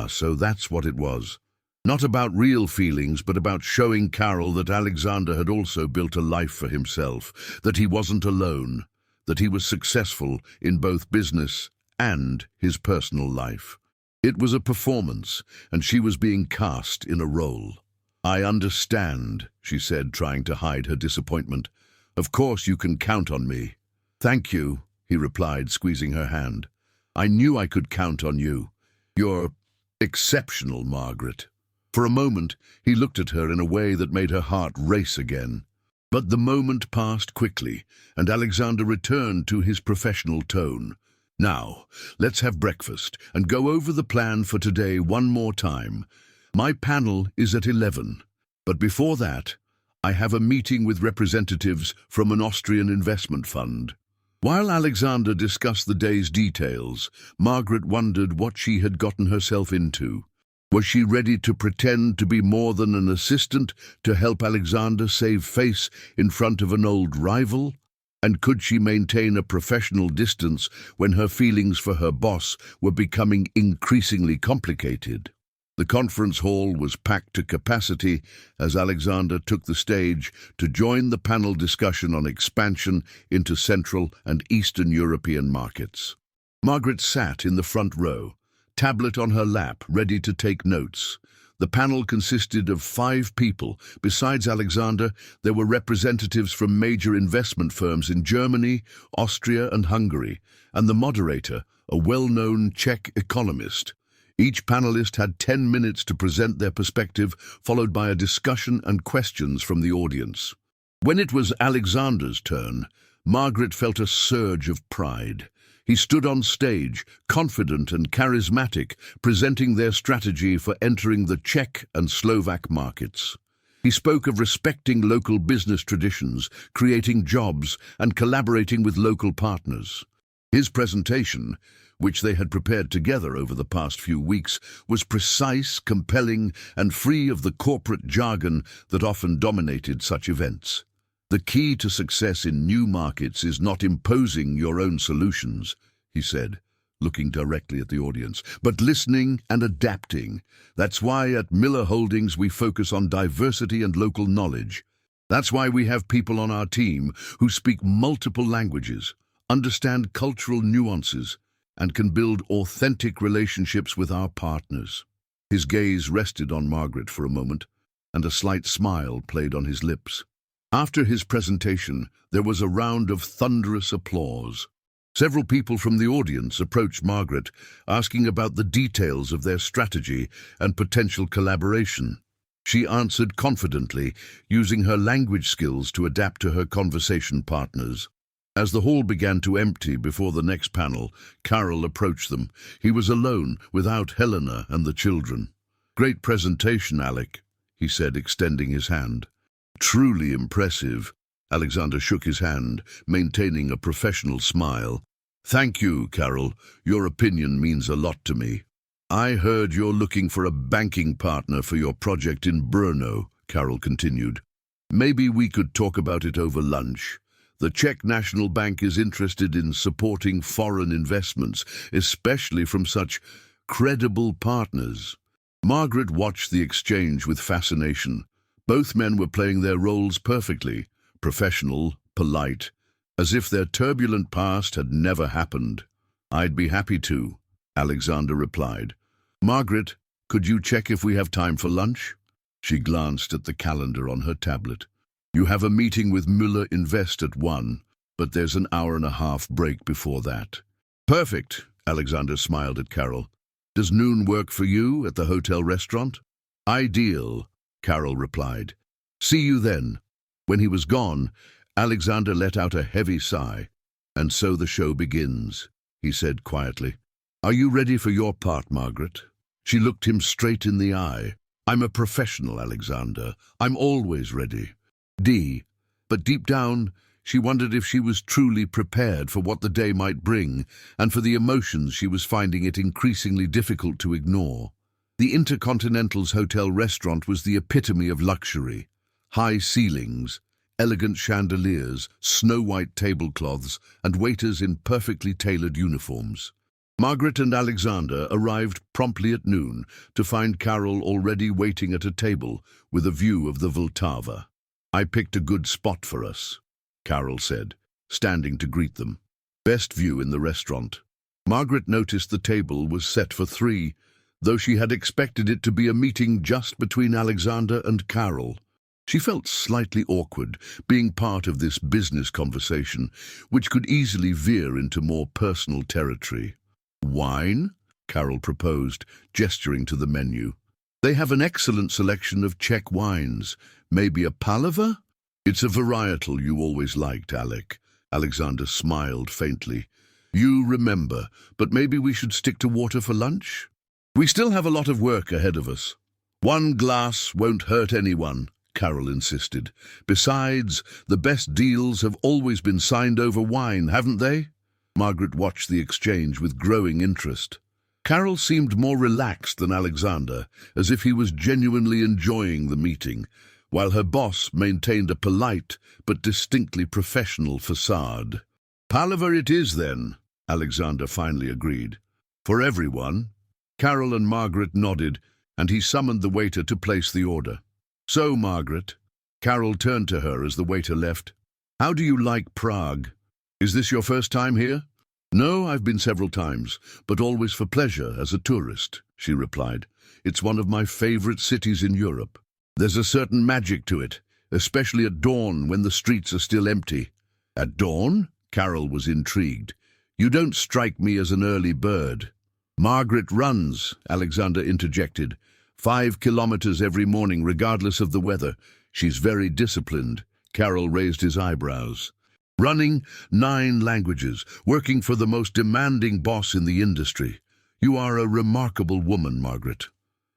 So that's what it was. Not about real feelings, but about showing Carol that Alexander had also built a life for himself, that he wasn't alone, that he was successful in both business and his personal life. It was a performance, and she was being cast in a role. "I understand," she said, trying to hide her disappointment. "Of course you can count on me." "Thank you," he replied, squeezing her hand. "I knew I could count on you. You're exceptional, Margaret." For a moment, he looked at her in a way that made her heart race again. But the moment passed quickly, and Alexander returned to his professional tone. "Now, let's have breakfast and go over the plan for today one more time. My panel is at 11, but before that, I have a meeting with representatives from an Austrian investment fund." While Alexander discussed the day's details, Margaret wondered what she had gotten herself into. Was she ready to pretend to be more than an assistant to help Alexander save face in front of an old rival? And could she maintain a professional distance when her feelings for her boss were becoming increasingly complicated? The conference hall was packed to capacity as Alexander took the stage to join the panel discussion on expansion into Central and Eastern European markets. Margaret sat in the front row, tablet on her lap, ready to take notes. The panel consisted of 5 people. Besides Alexander, there were representatives from major investment firms in Germany, Austria, and Hungary, and the moderator, a well-known Czech economist. Each panelist had 10 minutes to present their perspective, followed by a discussion and questions from the audience. When it was Alexander's turn, Margaret felt a surge of pride. He stood on stage, confident and charismatic, presenting their strategy for entering the Czech and Slovak markets. He spoke of respecting local business traditions, creating jobs, and collaborating with local partners. His presentation, which they had prepared together over the past few weeks, was precise, compelling, and free of the corporate jargon that often dominated such events. "The key to success in new markets is not imposing your own solutions," he said, looking directly at the audience, "but listening and adapting. That's why at Miller Holdings we focus on diversity and local knowledge. That's why we have people on our team who speak multiple languages, understand cultural nuances, and can build authentic relationships with our partners." His gaze rested on Margaret for a moment, and a slight smile played on his lips. After his presentation, there was a round of thunderous applause. Several people from the audience approached Margaret, asking about the details of their strategy and potential collaboration. She answered confidently, using her language skills to adapt to her conversation partners. As the hall began to empty before the next panel, Carol approached them. He was alone, without Helena and the children. "Great presentation, Alec," he said, extending his hand. "Truly impressive." Alexander shook his hand, maintaining a professional smile. "Thank you, Carol. Your opinion means a lot to me." "I heard you're looking for a banking partner for your project in Brno," Carol continued. "Maybe we could talk about it over lunch. The Czech National Bank is interested in supporting foreign investments, especially from such credible partners." Margaret watched the exchange with fascination. Both men were playing their roles perfectly, professional, polite, as if their turbulent past had never happened. "I'd be happy to," Alexander replied. "Margaret, could you check if we have time for lunch?" She glanced at the calendar on her tablet. "You have a meeting with Müller Invest at 1, but there's an hour-and-a-half break before that." "Perfect," Alexander smiled at Carol. "Does noon work for you at the hotel restaurant?" "Ideal," Carol replied. "See you then." When he was gone, Alexander let out a heavy sigh. "And so the show begins," he said quietly. "Are you ready for your part, Margaret?" She looked him straight in the eye. "I'm a professional, Alexander. I'm always ready." But deep down, she wondered if she was truly prepared for what the day might bring, and for the emotions she was finding it increasingly difficult to ignore. The Intercontinental's hotel restaurant was the epitome of luxury. High ceilings, elegant chandeliers, snow-white tablecloths, and waiters in perfectly tailored uniforms. Margaret and Alexander arrived promptly at noon to find Carol already waiting at a table with a view of the Vltava. "I picked a good spot for us," Carol said, standing to greet them. "Best view in the restaurant." Margaret noticed the table was set for 3, though she had expected it to be a meeting just between Alexander and Carol. She felt slightly awkward being part of this business conversation, which could easily veer into more personal territory. "Wine?" Carol proposed, gesturing to the menu. "They have an excellent selection of Czech wines. Maybe a palaver?" "It's a varietal you always liked, Alec." Alexander smiled faintly. "You remember, but maybe we should stick to water for lunch? We still have a lot of work ahead of us." "One glass won't hurt anyone," Carol insisted. "Besides, the best deals have always been signed over wine, haven't they?" Margaret watched the exchange with growing interest. Carol seemed more relaxed than Alexander, as if he was genuinely enjoying the meeting, while her boss maintained a polite but distinctly professional facade. "Palaver it is, then," Alexander finally agreed. "For everyone?" Carol and Margaret nodded, and he summoned the waiter to place the order. "So, Margaret," Carol turned to her as the waiter left, "how do you like Prague? Is this your first time here?" "No, I've been several times, but always for pleasure as a tourist," she replied. "It's one of my favorite cities in Europe. There's a certain magic to it, especially at dawn when the streets are still empty." "At dawn?" Carol was intrigued. "You don't strike me as an early bird." "Margaret runs," Alexander interjected. 5 kilometers every morning, regardless of the weather. She's very disciplined." Carol raised his eyebrows. "Running 9 languages, working for the most demanding boss in the industry. You are a remarkable woman, Margaret."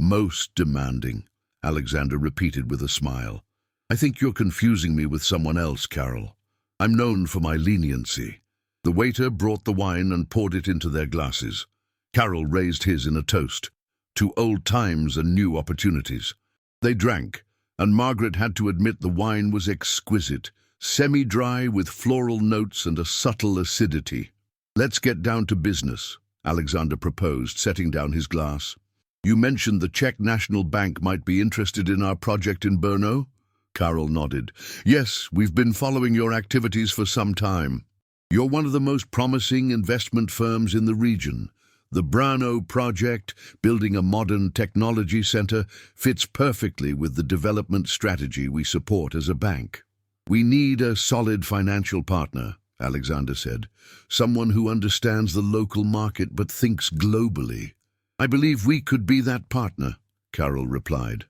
"Most demanding," Alexander repeated with a smile. "I think you're confusing me with someone else, Carol. I'm known for my leniency." The waiter brought the wine and poured it into their glasses. Carol raised his in a toast. To old times and new opportunities. They drank, and Margaret had to admit the wine was exquisite, semi-dry with floral notes and a subtle acidity. "Let's get down to business," Alexander proposed, setting down his glass. "You mentioned the Czech National Bank might be interested in our project in Brno?" Carol nodded. "Yes, we've been following your activities for some time. You're one of the most promising investment firms in the region. The Brno project, building a modern technology center, fits perfectly with the development strategy we support as a bank." "We need a solid financial partner," Alexander said. "Someone who understands the local market but thinks globally." "I believe we could be that partner," Carol replied.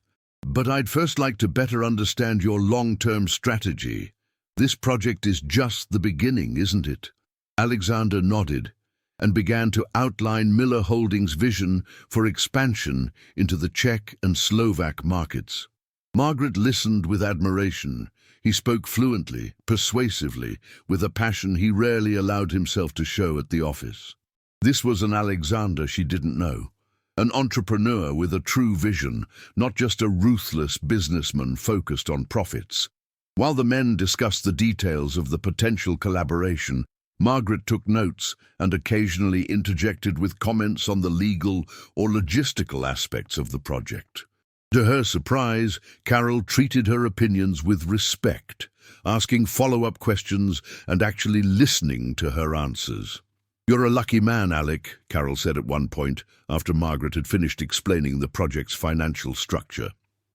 "But I'd first like to better understand your long-term strategy. This project is just the beginning, isn't it?" Alexander nodded and began to outline Miller Holdings' vision for expansion into the Czech and Slovak markets. Margaret listened with admiration. He spoke fluently, persuasively, with a passion he rarely allowed himself to show at the office. This was an Alexander she didn't know, an entrepreneur with a true vision, not just a ruthless businessman focused on profits. While the men discussed the details of the potential collaboration, Margaret took notes and occasionally interjected with comments on the legal or logistical aspects of the project. To her surprise, Carol treated her opinions with respect, asking follow-up questions and actually listening to her answers. "You're a lucky man, Alec," Carol said at one point, after Margaret had finished explaining the project's financial structure.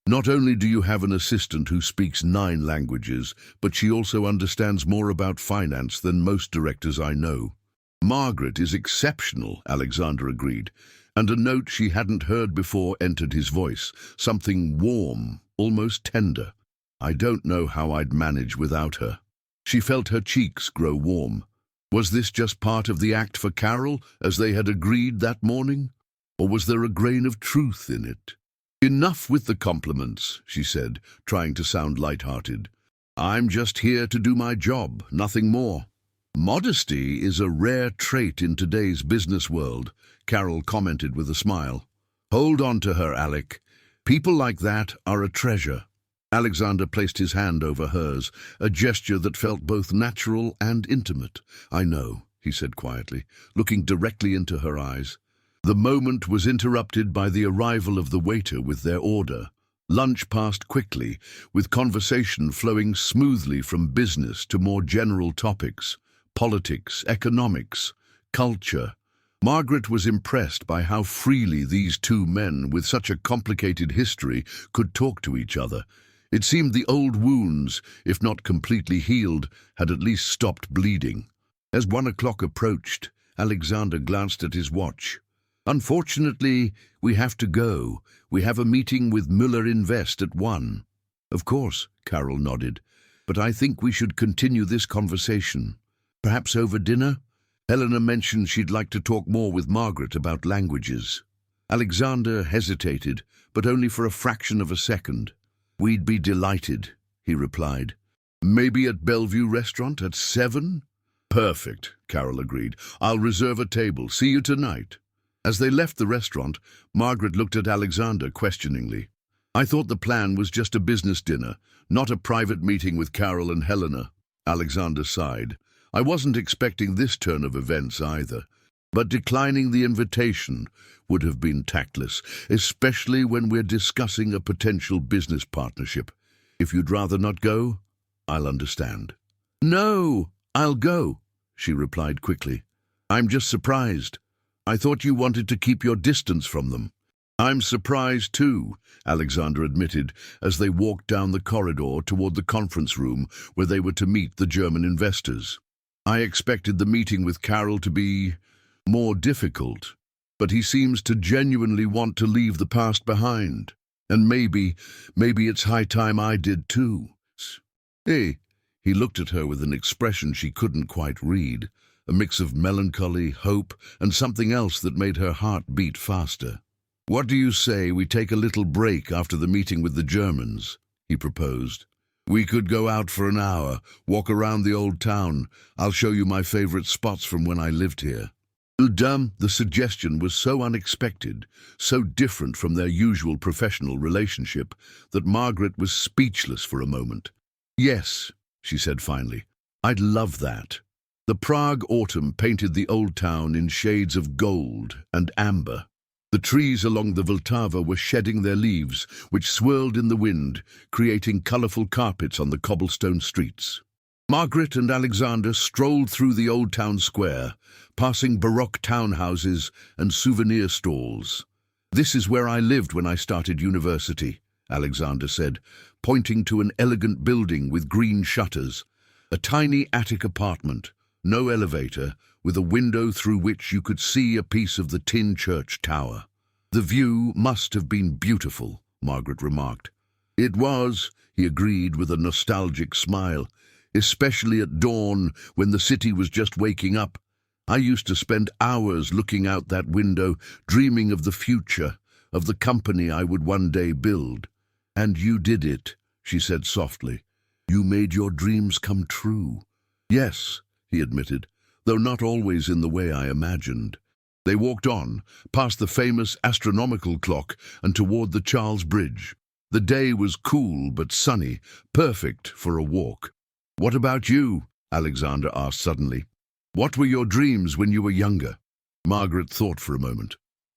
"Not only do you have an assistant who speaks 9 languages, but she also understands more about finance than most directors I know." "Margaret is exceptional," Alexander agreed, and a note she hadn't heard before entered his voice, something warm, almost tender. "I don't know how I'd manage without her." She felt her cheeks grow warm. Was this just part of the act for Carol, as they had agreed that morning? Or was there a grain of truth in it? "Enough with the compliments," she said, trying to sound light-hearted. "I'm just here to do my job, nothing more." "Modesty is a rare trait in today's business world," Carol commented with a smile. "Hold on to her, Alec. People like that are a treasure." Alexander placed his hand over hers, a gesture that felt both natural and intimate. "I know," he said quietly, looking directly into her eyes. The moment was interrupted by the arrival of the waiter with their order. Lunch passed quickly, with conversation flowing smoothly from business to more general topics: politics, economics, culture. Margaret was impressed by how freely these two men with such a complicated history could talk to each other. It seemed the old wounds, if not completely healed, had at least stopped bleeding. As 1 o'clock approached, Alexander glanced at his watch. "Unfortunately, we have to go. We have a meeting with Müller Invest at 1. "Of course," Carol nodded. "But I think we should continue this conversation. Perhaps over dinner?" Helena mentioned she'd like to talk more with Margaret about languages. Alexander hesitated, but only for a fraction of a second. "We'd be delighted," he replied. "Maybe at Bellevue Restaurant at 7? "Perfect," Carol agreed. "I'll reserve a table. See you tonight." As they left the restaurant, Margaret looked at Alexander questioningly. "I thought the plan was just a business dinner, not a private meeting with Carol and Helena." Alexander sighed. "I wasn't expecting this turn of events either. But declining the invitation would have been tactless, especially when we're discussing a potential business partnership. If you'd rather not go, I'll understand." "No, I'll go," she replied quickly. "I'm just surprised. I thought you wanted to keep your distance from them." "I'm surprised too," Alexander admitted as they walked down the corridor toward the conference room where they were to meet the German investors. "I expected the meeting with Carol to be more difficult, but he seems to genuinely want to leave the past behind. And maybe it's high time I did too." "Hey." He looked at her with an expression she couldn't quite read, a mix of melancholy, hope, and something else that made her heart beat faster. "What do you say we take a little break after the meeting with the Germans?" he proposed. "We could go out for an hour, walk around the old town. I'll show you my favorite spots from when I lived here." The suggestion was so unexpected, so different from their usual professional relationship, that Margaret was speechless for a moment. "Yes," she said finally, "I'd love that." The Prague autumn painted the old town in shades of gold and amber. The trees along the Vltava were shedding their leaves, which swirled in the wind, creating colorful carpets on the cobblestone streets. Margaret and Alexander strolled through the old town square, passing baroque townhouses and souvenir stalls. "This is where I lived when I started university," Alexander said, pointing to an elegant building with green shutters. A tiny attic apartment, no elevator, with a window through which you could see a piece of the tin church tower. "The view must have been beautiful," Margaret remarked. "It was," he agreed with a nostalgic smile, "especially at dawn when the city was just waking up. I used to spend hours looking out that window, dreaming of the future, of the company I would one day build." "And you did it," she said softly. "You made your dreams come true." "Yes," he admitted, "though not always in the way I imagined." They walked on, past the famous astronomical clock and toward the Charles Bridge. The day was cool but sunny, perfect for a walk. "What about you?" Alexander asked suddenly. "What were your dreams when you were younger?" Margaret thought for a moment.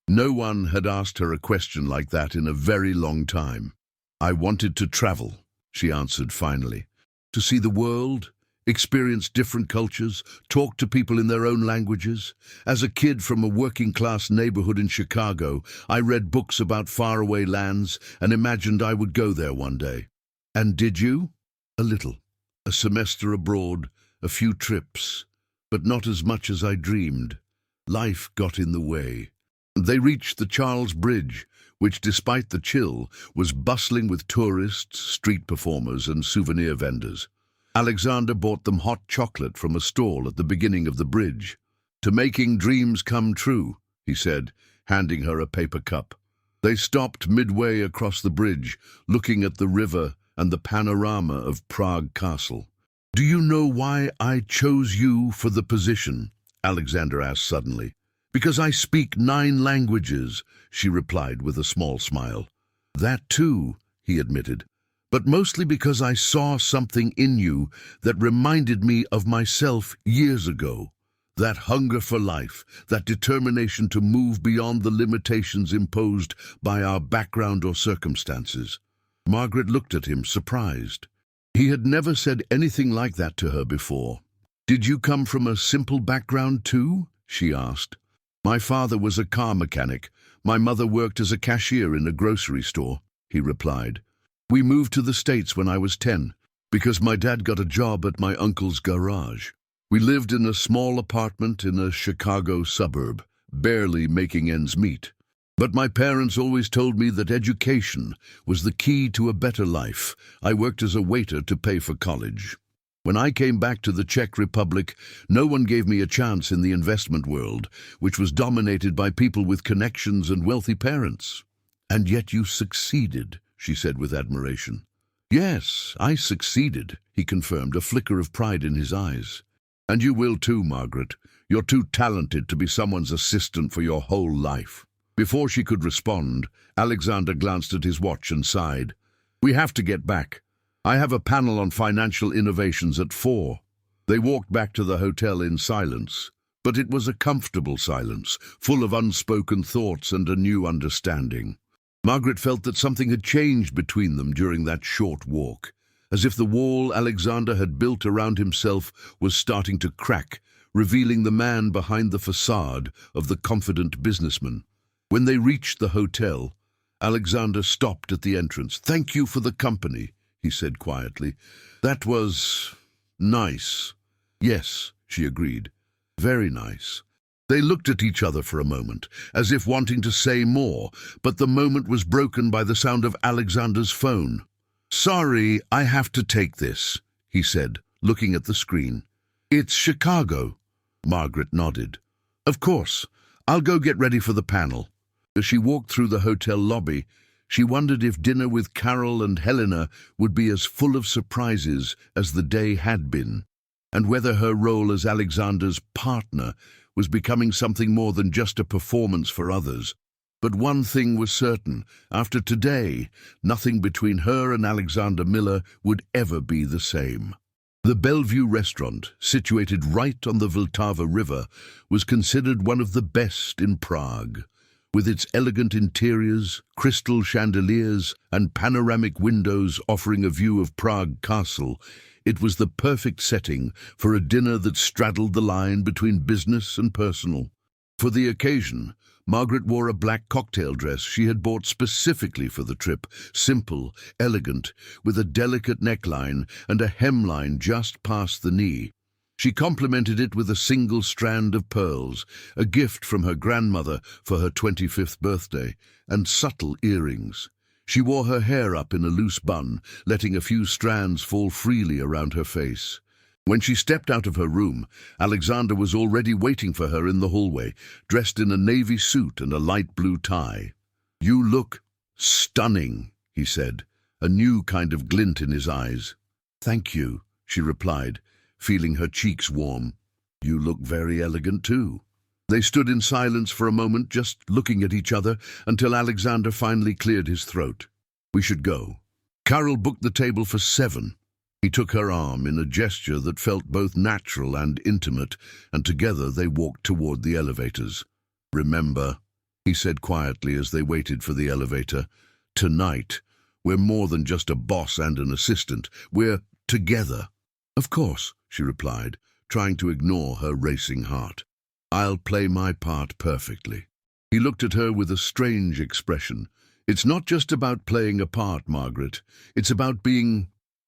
No one had asked her a question like that in a very long time. "I wanted to travel," she answered finally. "To see the world, experience different cultures, talk to people in their own languages. As a kid from a working-class neighborhood in Chicago, I read books about faraway lands and imagined I would go there one day." "And did you?" "A little. A semester abroad, a few trips, but not as much as I dreamed. Life got in the way." They reached the Charles Bridge, which, despite the chill, was bustling with tourists, street performers, and souvenir vendors. Alexander bought them hot chocolate from a stall at the beginning of the bridge. "To making dreams come true," he said, handing her a paper cup. They stopped midway across the bridge, looking at the river and the panorama of Prague Castle. "Do you know why I chose you for the position?" Alexander asked suddenly. "Because I speak 9 languages," she replied with a small smile. "That too," he admitted, "but mostly because I saw something in you that reminded me of myself years ago. That hunger for life, that determination to move beyond the limitations imposed by our background or circumstances." Margaret looked at him, surprised. He had never said anything like that to her before. "Did you come from a simple background too?" she asked. My father was a car mechanic. My mother worked as a cashier in a grocery store, he replied. We moved to the States when I was 10, because my dad got a job at my uncle's garage. We lived in a small apartment in a Chicago suburb, barely making ends meet. But my parents always told me that education was the key to a better life. I worked as a waiter to pay for college. When I came back to the Czech Republic, no one gave me a chance in the investment world, which was dominated by people with connections and wealthy parents. And yet you succeeded, she said with admiration. Yes, I succeeded, he confirmed, a flicker of pride in his eyes. And you will too, Margaret. You're too talented to be someone's assistant for your whole life. Before she could respond, Alexander glanced at his watch and sighed. We have to get back. I have a panel on financial innovations at 4. They walked back to the hotel in silence, but it was a comfortable silence, full of unspoken thoughts and a new understanding. Margaret felt that something had changed between them during that short walk, as if the wall Alexander had built around himself was starting to crack, revealing the man behind the facade of the confident businessman. When they reached the hotel, Alexander stopped at the entrance. Thank you for the company, he said quietly. That was nice. Yes, she agreed. Very nice. They looked at each other for a moment, as if wanting to say more, but the moment was broken by the sound of Alexander's phone. Sorry, I have to take this, he said, looking at the screen. It's Chicago. Margaret nodded. Of course. I'll go get ready for the panel. As she walked through the hotel lobby, she wondered if dinner with Carol and Helena would be as full of surprises as the day had been, and whether her role as Alexander's partner was becoming something more than just a performance for others. But one thing was certain. After today, nothing between her and Alexander Miller would ever be the same. The Bellevue restaurant, situated right on the Vltava River, was considered one of the best in Prague. With its elegant interiors, crystal chandeliers, and panoramic windows offering a view of Prague Castle, it was the perfect setting for a dinner that straddled the line between business and personal. For the occasion, Margaret wore a black cocktail dress she had bought specifically for the trip, simple, elegant, with a delicate neckline and a hemline just past the knee. She complemented it with a single strand of pearls, a gift from her grandmother for her 25th birthday, and subtle earrings. She wore her hair up in a loose bun, letting a few strands fall freely around her face. When she stepped out of her room, Alexander was already waiting for her in the hallway, dressed in a navy suit and a light blue tie. You look stunning, he said, a new kind of glint in his eyes. Thank you, she replied, feeling her cheeks warm. You look very elegant too. They stood in silence for a moment, just looking at each other, until Alexander finally cleared his throat. We should go. Carol booked the table for 7. He took her arm in a gesture that felt both natural and intimate, and together they walked toward the elevators. Remember, he said quietly as they waited for the elevator, tonight, we're more than just a boss and an assistant. We're together. Of course, she replied, trying to ignore her racing heart. I'll play my part perfectly. He looked at her with a strange expression. It's not just about playing a part, Margaret. It's about being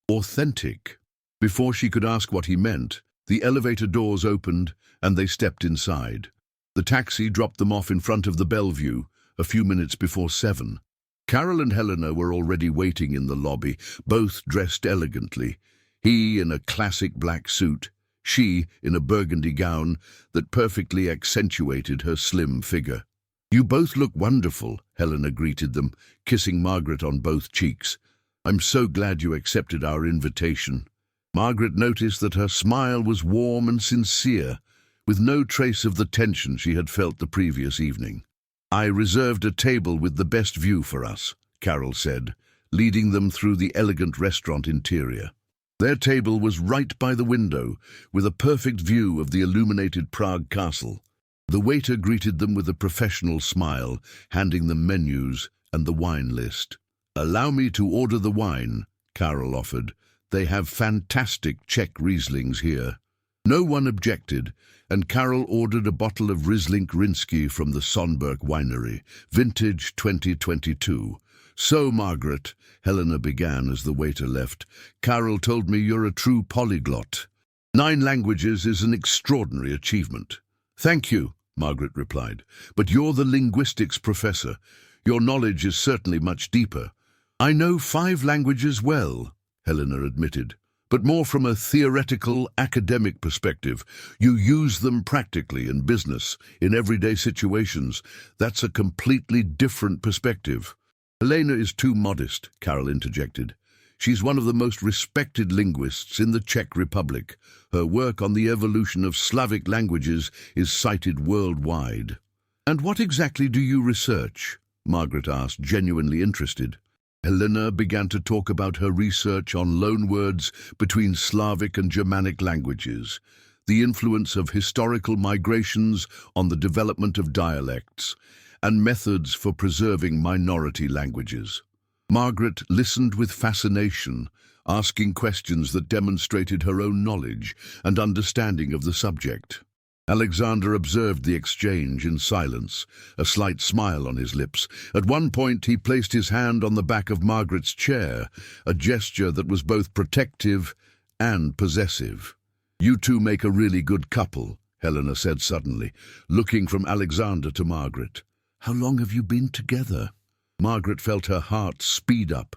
authentic. Before she could ask what he meant, the elevator doors opened and they stepped inside. The taxi dropped them off in front of the Bellevue a few minutes before 7. Carol and Helena were already waiting in the lobby, both dressed elegantly. He in a classic black suit, she in a burgundy gown that perfectly accentuated her slim figure. You both look wonderful, Helena greeted them, kissing Margaret on both cheeks. I'm so glad you accepted our invitation. Margaret noticed that her smile was warm and sincere, with no trace of the tension she had felt the previous evening. I reserved a table with the best view for us, Carol said, leading them through the elegant restaurant interior. Their table was right by the window, with a perfect view of the illuminated Prague Castle. The waiter greeted them with a professional smile, handing them menus and the wine list. Allow me to order the wine, Carol offered. They have fantastic Czech Rieslings here. No one objected, and Carol ordered a bottle of Riesling Rinsky from the Sonberg winery, vintage 2022. "So, Margaret," Helena began as the waiter left, "Carol told me you're a true polyglot. 9 languages is an extraordinary achievement." "Thank you," Margaret replied, "but you're the linguistics professor. Your knowledge is certainly much deeper." "I know 5 languages well," Helena admitted, "but more from a theoretical, academic perspective. You use them practically in business, in everyday situations. That's a completely different perspective." "Helena is too modest," Carol interjected. "She's one of the most respected linguists in the Czech Republic. Her work on the evolution of Slavic languages is cited worldwide." "And what exactly do you research?" Margaret asked, genuinely interested. Helena began to talk about her research on loanwords between Slavic and Germanic languages, the influence of historical migrations on the development of dialects, and methods for preserving minority languages. Margaret listened with fascination, asking questions that demonstrated her own knowledge and understanding of the subject. Alexander observed the exchange in silence, a slight smile on his lips. At one point he placed his hand on the back of Margaret's chair, a gesture that was both protective and possessive. "You two make a really good couple," Helena said suddenly, looking from Alexander to Margaret. "How long have you been together?" Margaret felt her heart speed up.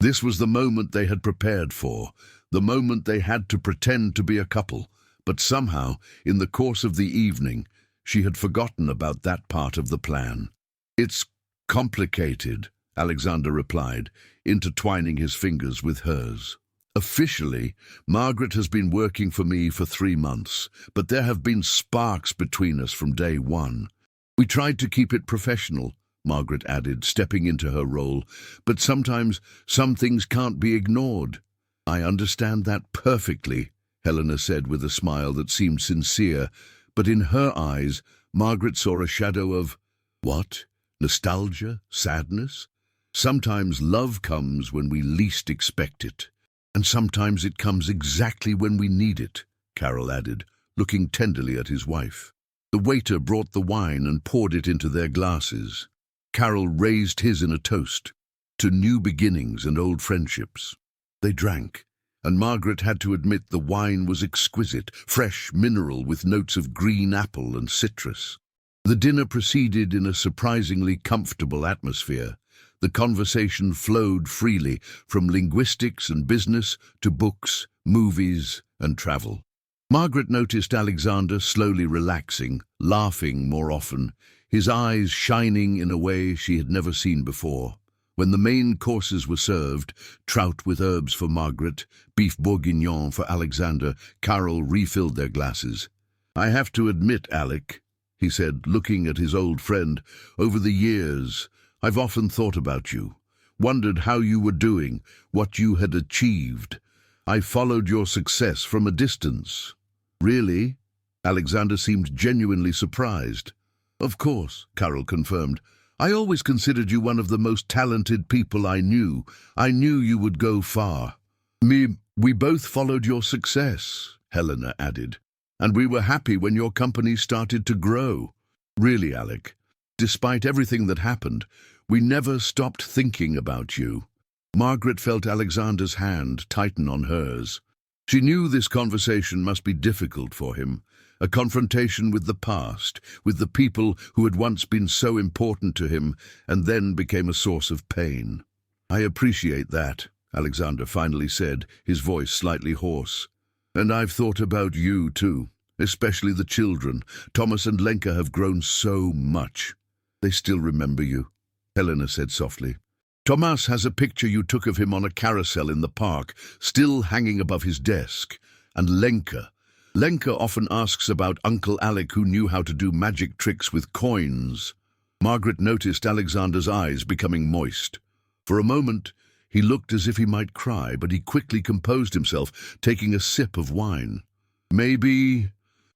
This was the moment they had prepared for, the moment they had to pretend to be a couple. But somehow, in the course of the evening, she had forgotten about that part of the plan. "It's complicated," Alexander replied, intertwining his fingers with hers. "Officially, Margaret has been working for me for 3 months, but there have been sparks between us from day one. We tried to keep it professional," Margaret added, stepping into her role, "but sometimes some things can't be ignored." "I understand that perfectly," Helena said with a smile that seemed sincere, but in her eyes, Margaret saw a shadow of, what? Nostalgia? Sadness? "Sometimes love comes when we least expect it, and sometimes it comes exactly when we need it," Carol added, looking tenderly at his wife. The waiter brought the wine and poured it into their glasses. Carol raised his in a toast, to new beginnings and old friendships. They drank, and Margaret had to admit the wine was exquisite, fresh, mineral, with notes of green apple and citrus. The dinner proceeded in a surprisingly comfortable atmosphere. The conversation flowed freely, from linguistics and business to books, movies, and travel. Margaret noticed Alexander slowly relaxing, laughing more often, his eyes shining in a way she had never seen before. When the main courses were served, trout with herbs for Margaret, beef bourguignon for Alexander, Carol refilled their glasses. "I have to admit, Alec," he said, looking at his old friend, "over the years, I've often thought about you, wondered how you were doing, what you had achieved. I followed your success from a distance." "Really?" Alexander seemed genuinely surprised. "Of course," Carol confirmed. "I always considered you one of the most talented people I knew. I knew you would go far." We both followed your success," Helena added, "and we were happy when your company started to grow. Really, Alec, despite everything that happened, we never stopped thinking about you." Margaret felt Alexander's hand tighten on hers. She knew this conversation must be difficult for him, a confrontation with the past, with the people who had once been so important to him and then became a source of pain. "I appreciate that," Alexander finally said, his voice slightly hoarse. "And I've thought about you too, especially the children. Thomas and Lenka have grown so much." "They still remember you," Helena said softly. "Thomas has a picture you took of him on a carousel in the park, still hanging above his desk. And Lenka often asks about Uncle Alec, who knew how to do magic tricks with coins." Margaret noticed Alexander's eyes becoming moist. For a moment, he looked as if he might cry, but he quickly composed himself, taking a sip of wine. Maybe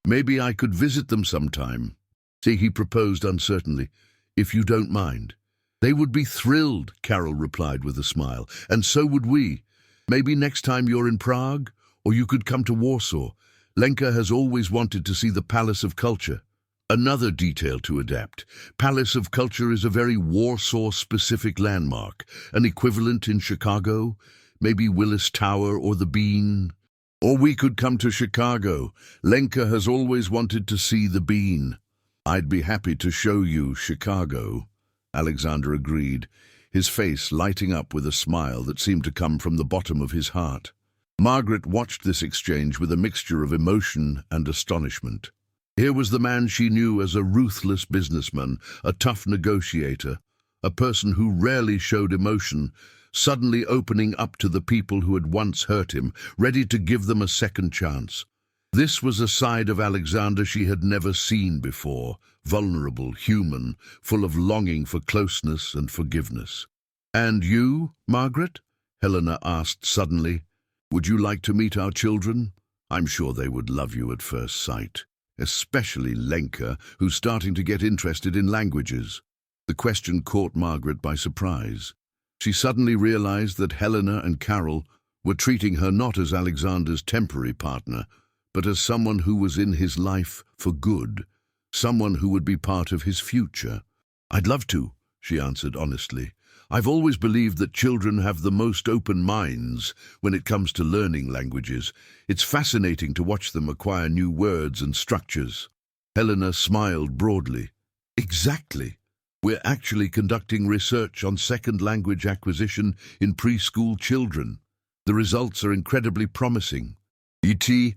I could visit them sometime." "See," he proposed uncertainly, "if you don't mind." "They would be thrilled," Carol replied with a smile, "and so would we. Maybe next time you're in Prague, or you could come to Warsaw. Lenka has always wanted to see the Palace of Culture. Another detail to adapt. Palace of Culture is a very Warsaw-specific landmark. An equivalent in Chicago? Maybe Willis Tower or the Bean? Or we could come to Chicago. Lenka has always wanted to see the Bean. I'd be happy to show you Chicago, Alexander agreed, his face lighting up with a smile that seemed to come from the bottom of his heart. Margaret watched this exchange with a mixture of emotion and astonishment. Here was the man she knew as a ruthless businessman, a tough negotiator, a person who rarely showed emotion, suddenly opening up to the people who had once hurt him, ready to give them a second chance. This was a side of Alexander she had never seen before, vulnerable, human, full of longing for closeness and forgiveness. "And you, Margaret?" Helena asked suddenly. "Would you like to meet our children? I'm sure they would love you at first sight. Especially Lenka, who's starting to get interested in languages." The question caught Margaret by surprise. She suddenly realized that Helena and Carol were treating her not as Alexander's temporary partner, but as someone who was in his life for good, someone who would be part of his future. "I'd love to," she answered honestly. "I've always believed that children have the most open minds when it comes to learning languages. It's fascinating to watch them acquire new words and structures." Helena smiled broadly. "Exactly. We're actually conducting research on second language acquisition in preschool children. The results are incredibly promising." The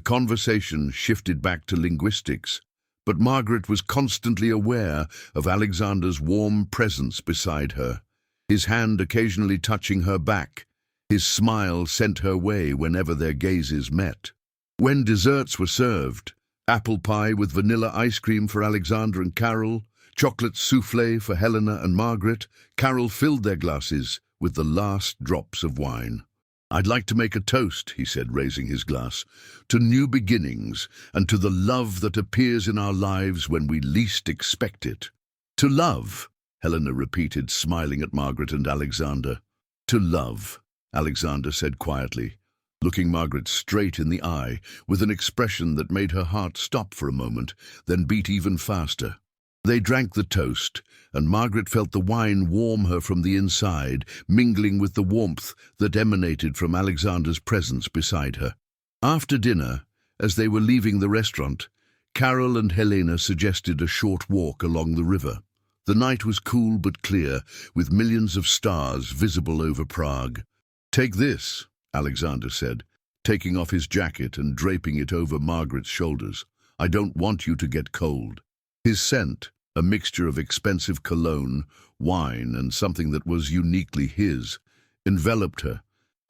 conversation shifted back to linguistics, but Margaret was constantly aware of Alexander's warm presence beside her, his hand occasionally touching her back, his smile sent her way whenever their gazes met. When desserts were served, apple pie with vanilla ice cream for Alexander and Carol, chocolate souffle for Helena and Margaret, Carol filled their glasses with the last drops of wine. "I'd like to make a toast," he said, raising his glass, "to new beginnings and to the love that appears in our lives when we least expect it." "To love," Helena repeated, smiling at Margaret and Alexander. "To love," Alexander said quietly, looking Margaret straight in the eye with an expression that made her heart stop for a moment, then beat even faster. They drank the toast, and Margaret felt the wine warm her from the inside, mingling with the warmth that emanated from Alexander's presence beside her. After dinner, as they were leaving the restaurant, Carol and Helena suggested a short walk along the river. The night was cool but clear, with millions of stars visible over Prague. "Take this," Alexander said, taking off his jacket and draping it over Margaret's shoulders. "I don't want you to get cold." His scent, a mixture of expensive cologne, wine, and something that was uniquely his, enveloped her,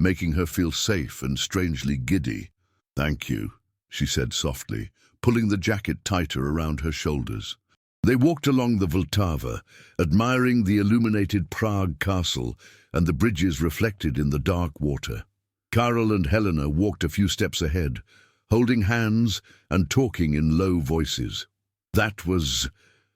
making her feel safe and strangely giddy. "Thank you," she said softly, pulling the jacket tighter around her shoulders. They walked along the Vltava, admiring the illuminated Prague castle and the bridges reflected in the dark water. Carol and Helena walked a few steps ahead, holding hands and talking in low voices. "That was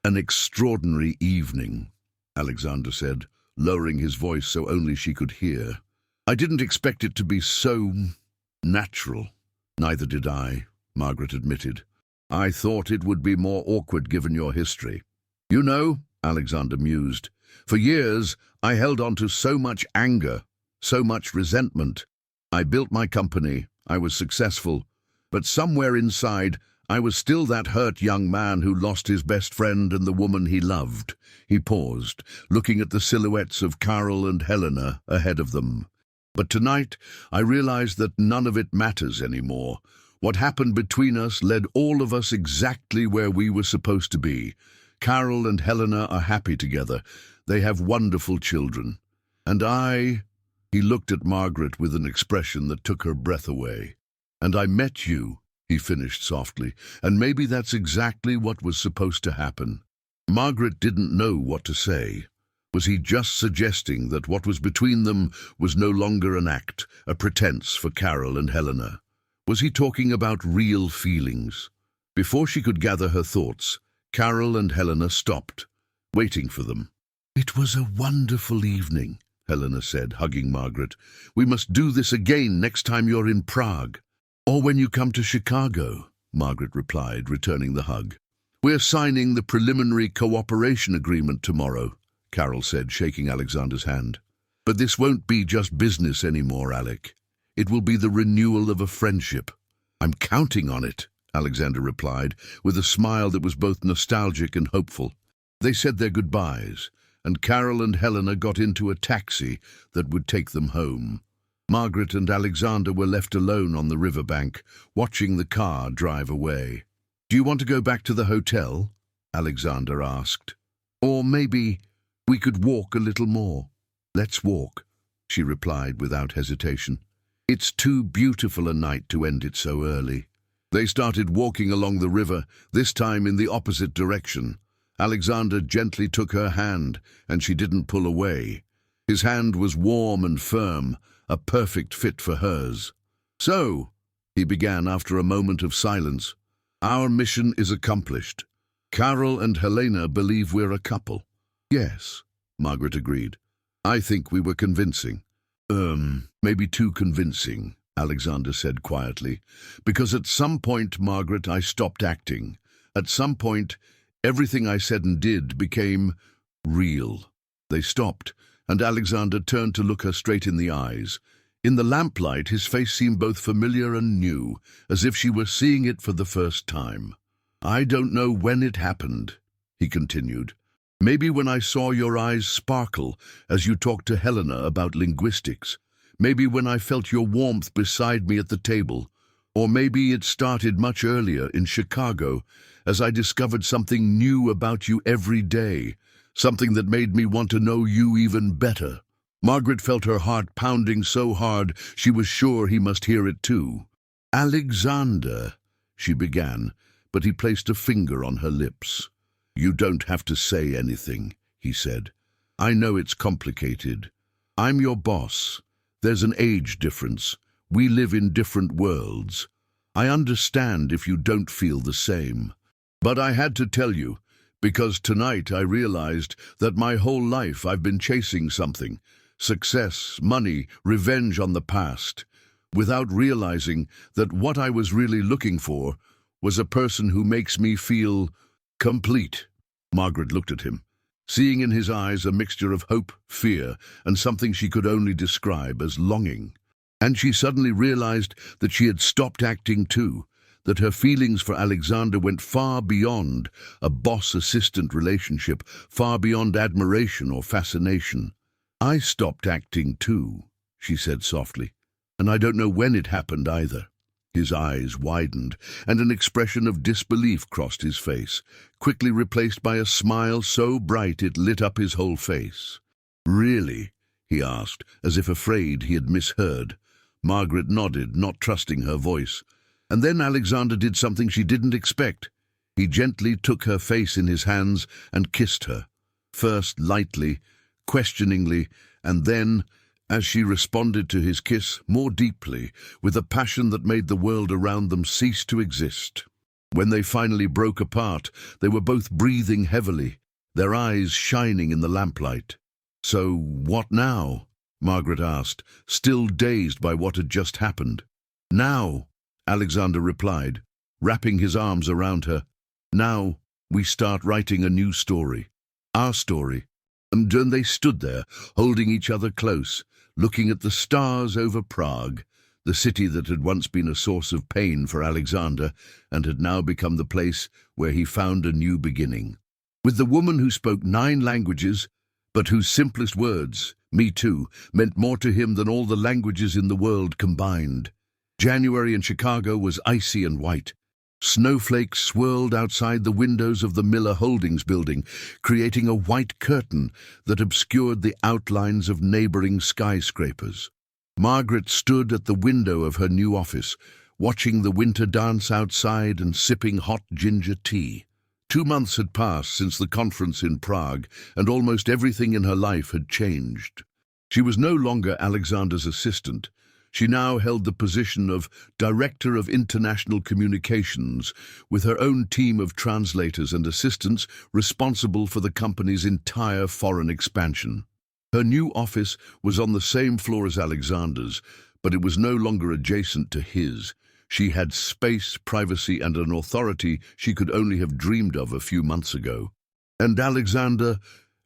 an extraordinary evening," Alexander said, lowering his voice so only she could hear. "I didn't expect it to be so natural." "Neither did I," Margaret admitted. "I thought it would be more awkward given your history." "You know," Alexander mused, "for years I held on to so much anger, so much resentment. I built my company, I was successful, but somewhere inside I was still that hurt young man who lost his best friend and the woman he loved." He paused, looking at the silhouettes of Carol and Helena ahead of them. "But tonight I realized that none of it matters anymore. What happened between us led all of us exactly where we were supposed to be. Carol and Helena are happy together. They have wonderful children. And I—" He looked at Margaret with an expression that took her breath away. "And I met you," he finished softly, "and maybe that's exactly what was supposed to happen." Margaret didn't know what to say. Was he just suggesting that what was between them was no longer an act, a pretense for Carol and Helena? Was he talking about real feelings? Before she could gather her thoughts, Carol and Helena stopped, waiting for them. "It was a wonderful evening," Helena said, hugging Margaret. "We must do this again next time you're in Prague." "Or when you come to Chicago," Margaret replied, returning the hug. "We're signing the preliminary cooperation agreement tomorrow," Carol said, shaking Alexander's hand. "But this won't be just business anymore, Alec. It will be the renewal of a friendship." "I'm counting on it," Alexander replied, with a smile that was both nostalgic and hopeful. They said their goodbyes, and Carol and Helena got into a taxi that would take them home. Margaret and Alexander were left alone on the riverbank, watching the car drive away. "Do you want to go back to the hotel?" Alexander asked. "Or maybe we could walk a little more." "Let's walk," she replied without hesitation. "It's too beautiful a night to end it so early." They started walking along the river, this time in the opposite direction. Alexander gently took her hand, and she didn't pull away. His hand was warm and firm, a perfect fit for hers. "So," he began after a moment of silence, "our mission is accomplished. Carol and Helena believe we're a couple." "Yes," Margaret agreed. "I think we were convincing." Maybe too convincing," Alexander said quietly. "Because at some point, Margaret, I stopped acting. At some point, everything I said and did became real." They stopped, and Alexander turned to look her straight in the eyes. In the lamplight, his face seemed both familiar and new, as if she were seeing it for the first time. "I don't know when it happened," he continued. "Maybe when I saw your eyes sparkle as you talked to Helena about linguistics. Maybe when I felt your warmth beside me at the table. Or maybe it started much earlier in Chicago, as I discovered something new about you every day, something that made me want to know you even better." Margaret felt her heart pounding so hard she was sure he must hear it too. "Alexander," she began, but he placed a finger on her lips. "You don't have to say anything," he said. "I know it's complicated. I'm your boss. There's an age difference. We live in different worlds. I understand if you don't feel the same. But I had to tell you, because tonight I realized that my whole life I've been chasing something. Success, money, revenge on the past, without realizing that what I was really looking for was a person who makes me feel complete." Margaret looked at him, seeing in his eyes a mixture of hope, fear, and something she could only describe as longing. And she suddenly realized that she had stopped acting too, that her feelings for Alexander went far beyond a boss-assistant relationship, far beyond admiration or fascination. "I stopped acting too," she said softly, "and I don't know when it happened either." His eyes widened, and an expression of disbelief crossed his face, quickly replaced by a smile so bright it lit up his whole face. "Really?" he asked, as if afraid he had misheard. Margaret nodded, not trusting her voice. And then Alexander did something she didn't expect. He gently took her face in his hands and kissed her, first lightly, questioningly, and then, as she responded to his kiss, more deeply, with a passion that made the world around them cease to exist. When they finally broke apart, they were both breathing heavily, their eyes shining in the lamplight. "So, what now?" Margaret asked, still dazed by what had just happened. "Now," Alexander replied, wrapping his arms around her. "Now, we start writing a new story. Our story." And then they stood there, holding each other close, looking at the stars over Prague, the city that had once been a source of pain for Alexander and had now become the place where he found a new beginning. With the woman who spoke 9 languages, but whose simplest words, "me too," meant more to him than all the languages in the world combined. January in Chicago was icy and white. Snowflakes swirled outside the windows of the Miller Holdings building, creating a white curtain that obscured the outlines of neighboring skyscrapers. Margaret stood at the window of her new office, watching the winter dance outside and sipping hot ginger tea. 2 months had passed since the conference in Prague, and almost everything in her life had changed. She was no longer Alexander's assistant. She now held the position of Director of International Communications, with her own team of translators and assistants responsible for the company's entire foreign expansion. Her new office was on the same floor as Alexander's, but it was no longer adjacent to his. She had space, privacy, and an authority she could only have dreamed of a few months ago. And Alexander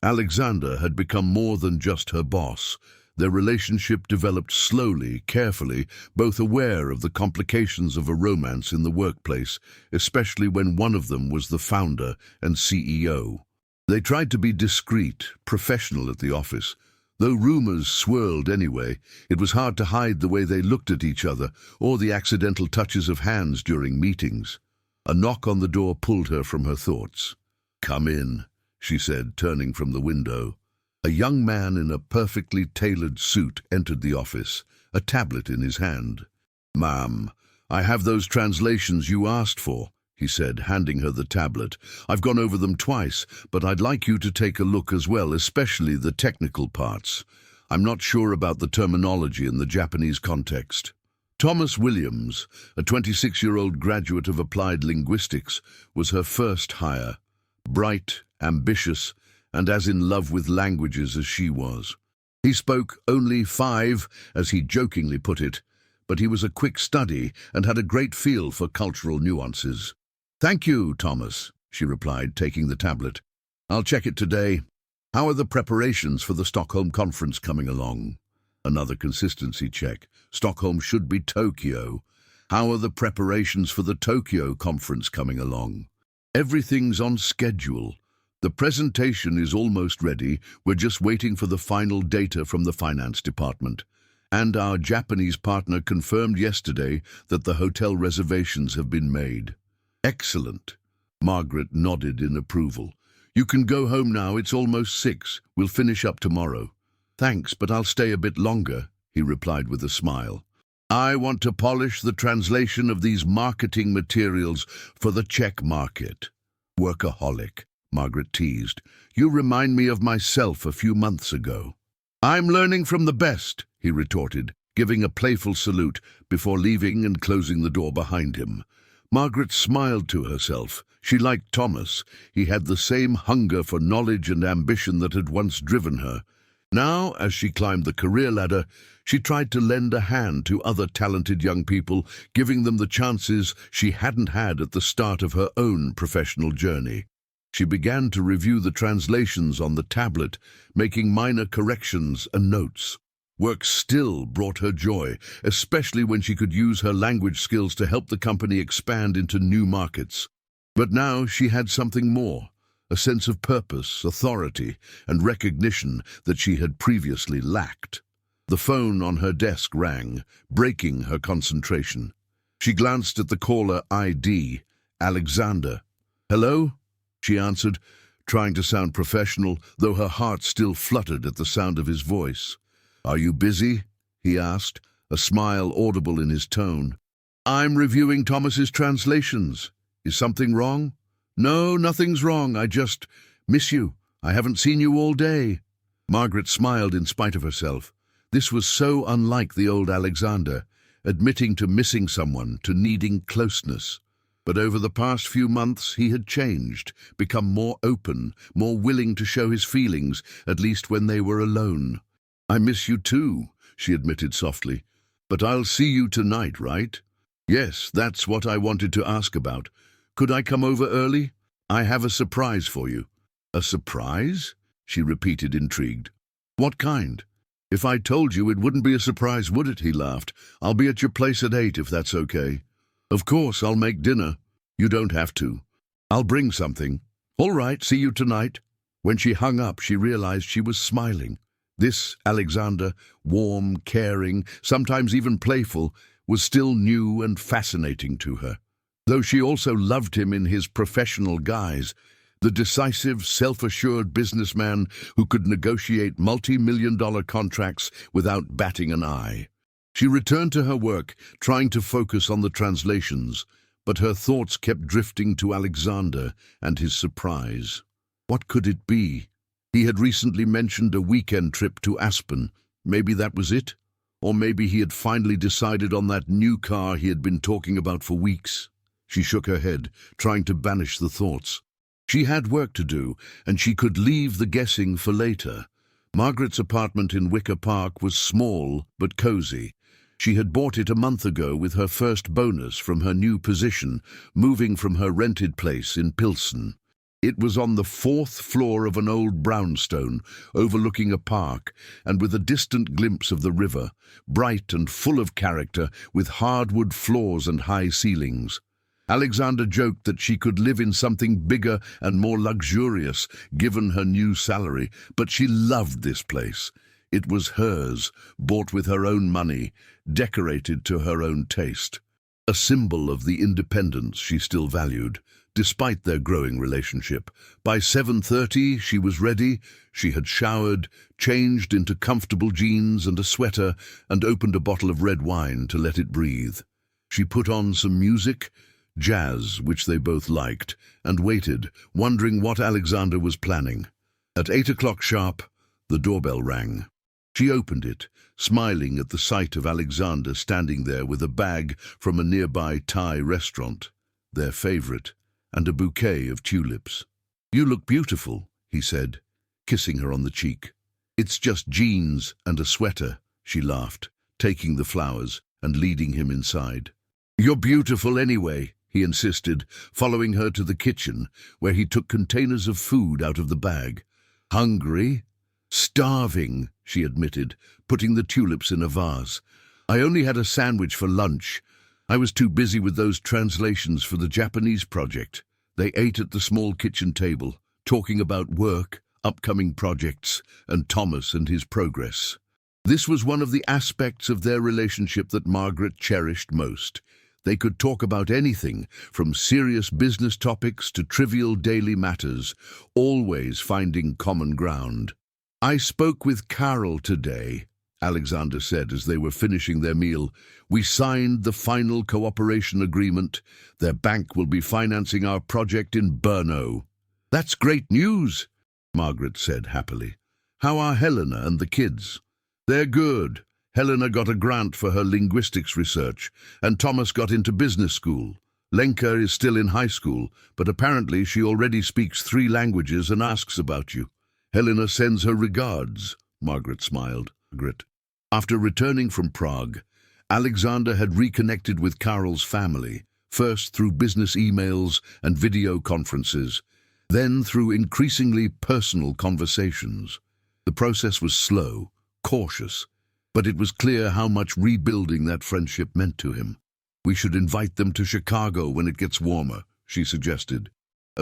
had become more than just her boss. Their relationship developed slowly, carefully, both aware of the complications of a romance in the workplace, especially when one of them was the founder and CEO. They tried to be discreet, professional at the office. Though rumors swirled anyway, it was hard to hide the way they looked at each other or the accidental touches of hands during meetings. A knock on the door pulled her from her thoughts. "Come in," she said, turning from the window. A young man in a perfectly tailored suit entered the office, a tablet in his hand. "Ma'am, I have those translations you asked for," he said, handing her the tablet. "I've gone over them twice, but I'd like you to take a look as well, especially the technical parts. I'm not sure about the terminology in the Japanese context." Thomas Williams, a 26-year-old graduate of applied linguistics, was her first hire. Bright, ambitious, and as in love with languages as she was. He spoke only 5, as he jokingly put it, but he was a quick study and had a great feel for cultural nuances. "Thank you, Thomas," she replied, taking the tablet. "I'll check it today. How are the preparations for the Stockholm conference coming along?" Another consistency check. Stockholm should be Tokyo. How are the preparations for the Tokyo conference coming along? "Everything's on schedule. The presentation is almost ready. We're just waiting for the final data from the finance department. And our Japanese partner confirmed yesterday that the hotel reservations have been made." "Excellent." Margaret nodded in approval. "You can go home now. It's almost 6. We'll finish up tomorrow." "Thanks, but I'll stay a bit longer," he replied with a smile. "I want to polish the translation of these marketing materials for the Czech market." "Workaholic," Margaret teased. "You remind me of myself a few months ago." "I'm learning from the best," he retorted, giving a playful salute before leaving and closing the door behind him. Margaret smiled to herself. She liked Thomas. He had the same hunger for knowledge and ambition that had once driven her. Now, as she climbed the career ladder, she tried to lend a hand to other talented young people, giving them the chances she hadn't had at the start of her own professional journey. She began to review the translations on the tablet, making minor corrections and notes. Work still brought her joy, especially when she could use her language skills to help the company expand into new markets. But now she had something more, a sense of purpose, authority, and recognition that she had previously lacked. The phone on her desk rang, breaking her concentration. She glanced at the caller ID, Alexander. "Hello?" she answered, trying to sound professional, though her heart still fluttered at the sound of his voice. "Are you busy?" he asked, a smile audible in his tone. "I'm reviewing Thomas's translations. Is something wrong?" "No, nothing's wrong. I just miss you. I haven't seen you all day." Margaret smiled in spite of herself. This was so unlike the old Alexander, admitting to missing someone, to needing closeness. But over the past few months he had changed, become more open, more willing to show his feelings, at least when they were alone. "I miss you too," she admitted softly. "But I'll see you tonight, right?" "Yes, that's what I wanted to ask about. Could I come over early? I have a surprise for you." "A surprise?" she repeated, intrigued. "What kind?" "If I told you, it wouldn't be a surprise, would it?" he laughed. "I'll be at your place at 8, if that's okay." "Of course, I'll make dinner." "You don't have to." "I'll bring something." "All right, see you tonight." When she hung up, she realized she was smiling. This Alexander, warm, caring, sometimes even playful, was still new and fascinating to her. Though she also loved him in his professional guise, the decisive, self-assured businessman who could negotiate multi-million-dollar contracts without batting an eye. She returned to her work, trying to focus on the translations, but her thoughts kept drifting to Alexander and his surprise. What could it be? He had recently mentioned a weekend trip to Aspen. Maybe that was it? Or maybe he had finally decided on that new car he had been talking about for weeks. She shook her head, trying to banish the thoughts. She had work to do, and she could leave the guessing for later. Margaret's apartment in Wicker Park was small but cozy. She had bought it a month ago with her first bonus from her new position, moving from her rented place in Pilsen. It was on the 4th floor of an old brownstone, overlooking a park, and with a distant glimpse of the river, bright and full of character, with hardwood floors and high ceilings. Alexander joked that she could live in something bigger and more luxurious, given her new salary, but she loved this place. It was hers, bought with her own money, decorated to her own taste. A symbol of the independence she still valued, despite their growing relationship. By 7:30, she was ready. She had showered, changed into comfortable jeans and a sweater, and opened a bottle of red wine to let it breathe. She put on some music, jazz, which they both liked, and waited, wondering what Alexander was planning. At 8 o'clock sharp, the doorbell rang. She opened it, smiling at the sight of Alexander standing there with a bag from a nearby Thai restaurant, their favorite, and a bouquet of tulips. "You look beautiful," he said, kissing her on the cheek. "It's just jeans and a sweater," she laughed, taking the flowers and leading him inside. "You're beautiful anyway," he insisted, following her to the kitchen, where he took containers of food out of the bag. "Hungry?" "Starving," she admitted, putting the tulips in a vase. "I only had a sandwich for lunch. I was too busy with those translations for the Japanese project." They ate at the small kitchen table, talking about work, upcoming projects, and Thomas and his progress. This was one of the aspects of their relationship that Margaret cherished most. They could talk about anything, from serious business topics to trivial daily matters, always finding common ground. "I spoke with Carol today," Alexander said as they were finishing their meal. "We signed the final cooperation agreement. Their bank will be financing our project in Brno." "That's great news," Margaret said happily. "How are Helena and the kids?" "They're good. Helena got a grant for her linguistics research, and Thomas got into business school. Lenka is still in high school, but apparently she already speaks 3 languages and asks about you. Helena sends her regards." Margaret smiled. After returning from Prague, Alexander had reconnected with Carol's family, first through business emails and video conferences, then through increasingly personal conversations. The process was slow, cautious, but it was clear how much rebuilding that friendship meant to him. "We should invite them to Chicago when it gets warmer," she suggested.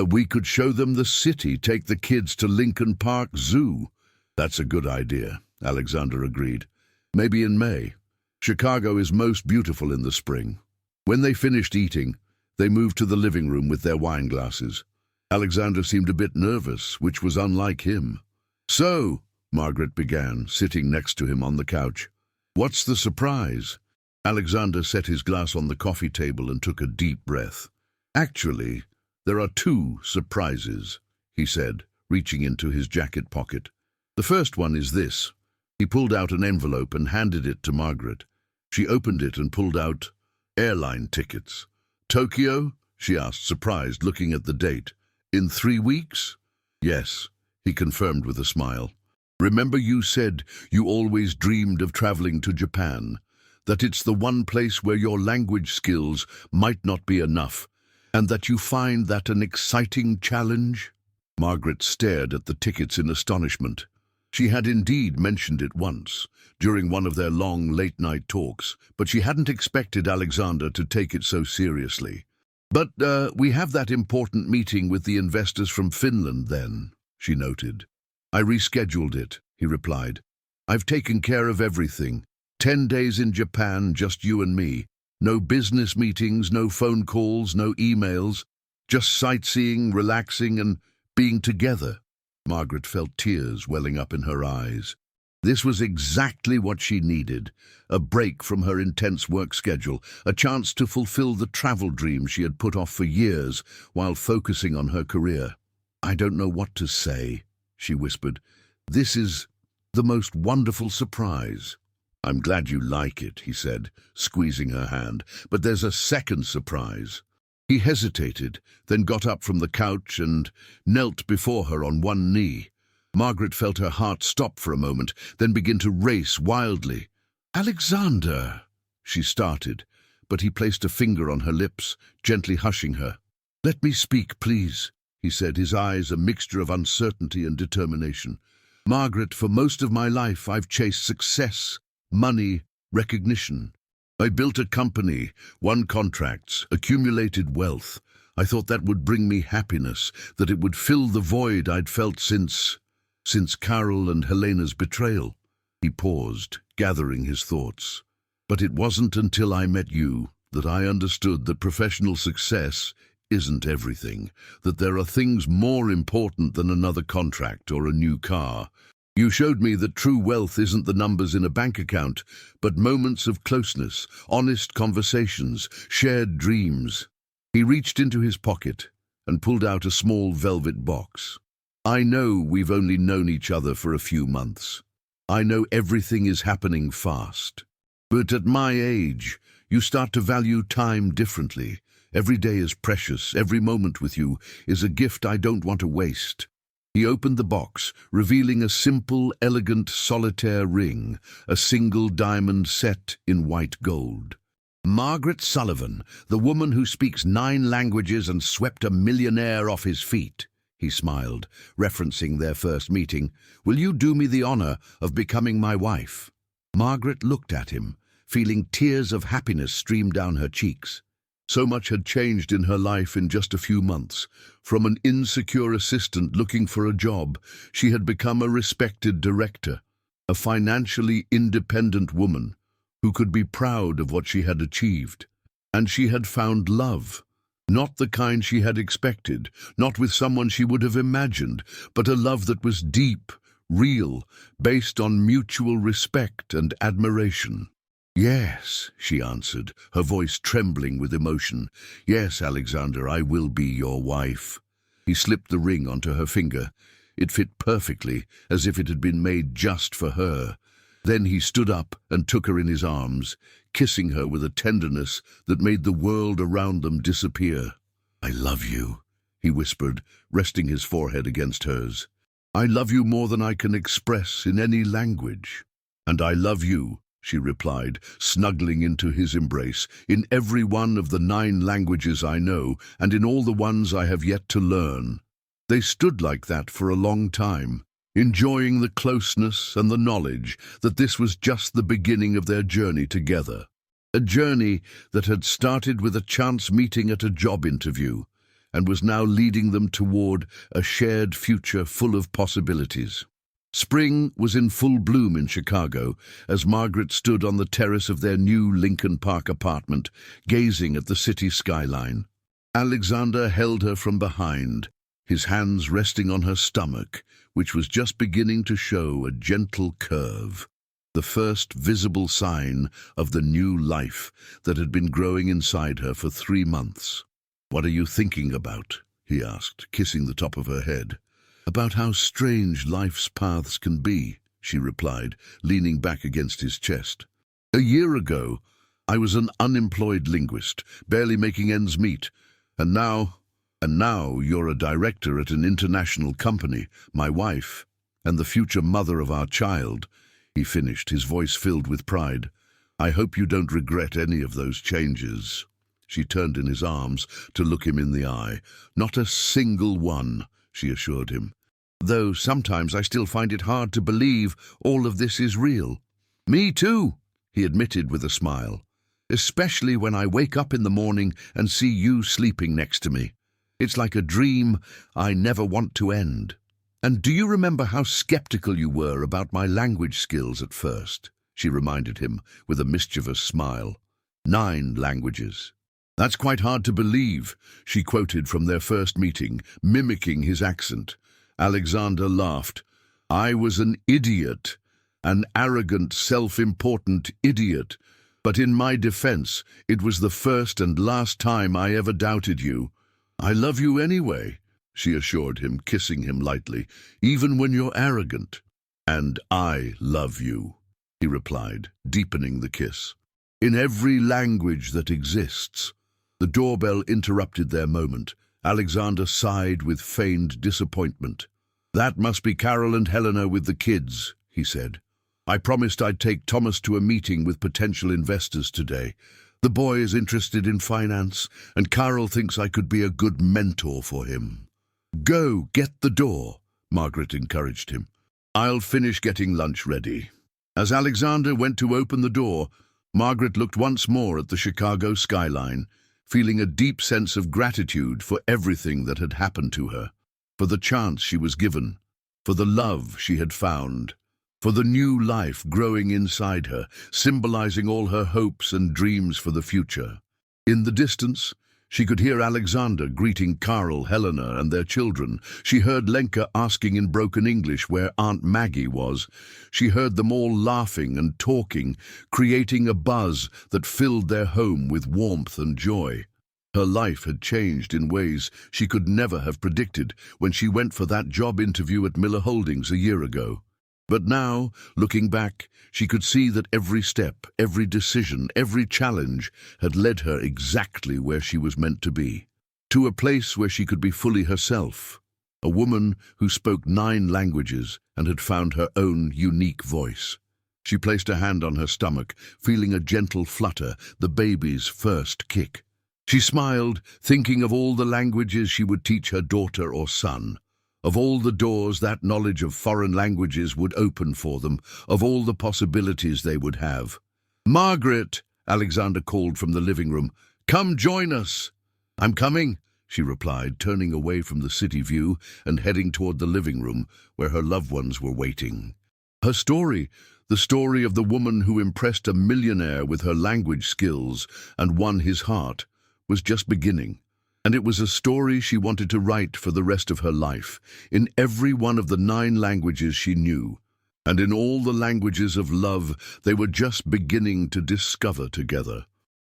"We could show them the city, take the kids to Lincoln Park Zoo." "That's a good idea," Alexander agreed. "Maybe in May. Chicago is most beautiful in the spring." When they finished eating, they moved to the living room with their wine glasses. Alexander seemed a bit nervous, which was unlike him. "So," Margaret began, sitting next to him on the couch, "what's the surprise?" Alexander set his glass on the coffee table and took a deep breath. "Actually, there are 2 surprises," he said, reaching into his jacket pocket. "The first one is this." He pulled out an envelope and handed it to Margaret. She opened it and pulled out airline tickets. "Tokyo?" she asked, surprised, looking at the date. "In 3 weeks?" "Yes," he confirmed with a smile. "Remember you said you always dreamed of traveling to Japan, that it's the one place where your language skills might not be enough, and that you find that an exciting challenge?" Margaret stared at the tickets in astonishment. She had indeed mentioned it once, during one of their long late-night talks, but she hadn't expected Alexander to take it so seriously. "But we have that important meeting with the investors from Finland then," she noted. "I rescheduled it," he replied. "I've taken care of everything. 10 days in Japan, just you and me. No business meetings, no phone calls, no emails. Just sightseeing, relaxing, and being together." Margaret felt tears welling up in her eyes. This was exactly what she needed, a break from her intense work schedule, a chance to fulfill the travel dream she had put off for years while focusing on her career. "I don't know what to say," she whispered. "This is the most wonderful surprise." "I'm glad you like it," he said, squeezing her hand. "But there's a second surprise." He hesitated, then got up from the couch and knelt before her on one knee. Margaret felt her heart stop for a moment, then begin to race wildly. "Alexander!" She started, but he placed a finger on her lips, gently hushing her. "Let me speak, please," he said, his eyes a mixture of uncertainty and determination. "Margaret, for most of my life I've chased success, money, recognition. I built a company, won contracts, accumulated wealth. I thought that would bring me happiness, that it would fill the void I'd felt since Carol and Helena's betrayal." He paused, gathering his thoughts. "But it wasn't until I met you that I understood that professional success isn't everything, that there are things more important than another contract or a new car. You showed me that true wealth isn't the numbers in a bank account, but moments of closeness, honest conversations, shared dreams." He reached into his pocket and pulled out a small velvet box. "I know we've only known each other for a few months. I know everything is happening fast. But at my age, you start to value time differently. Every day is precious. Every moment with you is a gift I don't want to waste." He opened the box, revealing a simple, elegant solitaire ring, a single diamond set in white gold. "Margaret Sullivan, the woman who speaks 9 languages and swept a millionaire off his feet," he smiled, referencing their first meeting. "Will you do me the honor of becoming my wife?" Margaret looked at him, feeling tears of happiness stream down her cheeks. So much had changed in her life in just a few months. From an insecure assistant looking for a job, she had become a respected director, a financially independent woman who could be proud of what she had achieved. And she had found love, not the kind she had expected, not with someone she would have imagined, but a love that was deep, real, based on mutual respect and admiration. "Yes," she answered, her voice trembling with emotion. "Yes, Alexander, I will be your wife." He slipped the ring onto her finger. It fit perfectly, as if it had been made just for her. Then he stood up and took her in his arms, kissing her with a tenderness that made the world around them disappear. "I love you," he whispered, resting his forehead against hers. "I love you more than I can express in any language." "And I love you," she replied, snuggling into his embrace, "in every one of the 9 languages I know, and in all the ones I have yet to learn." They stood like that for a long time, enjoying the closeness and the knowledge that this was just the beginning of their journey together. A journey that had started with a chance meeting at a job interview, and was now leading them toward a shared future full of possibilities. Spring was in full bloom in Chicago as Margaret stood on the terrace of their new Lincoln Park apartment, gazing at the city skyline. Alexander held her from behind, his hands resting on her stomach, which was just beginning to show a gentle curve, the first visible sign of the new life that had been growing inside her for 3 months. "What are you thinking about?" he asked, kissing the top of her head. "About how strange life's paths can be," she replied, leaning back against his chest. "A year ago, I was an unemployed linguist, barely making ends meet. And now you're a director at an international company, my wife, and the future mother of our child," he finished, his voice filled with pride. "I hope you don't regret any of those changes." She turned in his arms to look him in the eye. "Not a single one," she assured him. "Though sometimes I still find it hard to believe all of this is real." "Me too," he admitted with a smile. "Especially when I wake up in the morning and see you sleeping next to me. It's like a dream I never want to end." "And do you remember how skeptical you were about my language skills at first?" she reminded him with a mischievous smile. 9 languages. "That's quite hard to believe," she quoted from their first meeting, mimicking his accent. Alexander laughed. "I was an idiot, an arrogant, self-important idiot. But in my defense, it was the first and last time I ever doubted you. I love you anyway," she assured him, kissing him lightly, "even when you're arrogant." "And I love you," he replied, deepening the kiss. "In every language that exists." The doorbell interrupted their moment. Alexander sighed with feigned disappointment. "That must be Carol and Helena with the kids," he said. I promised I'd take Thomas to a meeting with potential investors today. The boy is interested in finance, and Carol thinks I could be a good mentor for him. Go, get the door, Margaret encouraged him. I'll finish getting lunch ready. As Alexander went to open the door, Margaret looked once more at the Chicago skyline, feeling a deep sense of gratitude for everything that had happened to her, for the chance she was given, for the love she had found, for the new life growing inside her, symbolizing all her hopes and dreams for the future. In the distance, she could hear Alexander greeting Carl, Helena, and their children. She heard Lenka asking in broken English where Aunt Maggie was. She heard them all laughing and talking, creating a buzz that filled their home with warmth and joy. Her life had changed in ways she could never have predicted when she went for that job interview at Miller Holdings a year ago. But now, looking back, she could see that every step, every decision, every challenge had led her exactly where she was meant to be. To a place where she could be fully herself. A woman who spoke 9 languages and had found her own unique voice. She placed a hand on her stomach, feeling a gentle flutter, the baby's first kick. She smiled, thinking of all the languages she would teach her daughter or son. Of all the doors that knowledge of foreign languages would open for them, of all the possibilities they would have. "Margaret," Alexander called from the living room, "come join us." "I'm coming," she replied, turning away from the city view and heading toward the living room where her loved ones were waiting. Her story, the story of the woman who impressed a millionaire with her language skills and won his heart, was just beginning. And it was a story she wanted to write for the rest of her life, in every one of the 9 languages she knew, and in all the languages of love they were just beginning to discover together.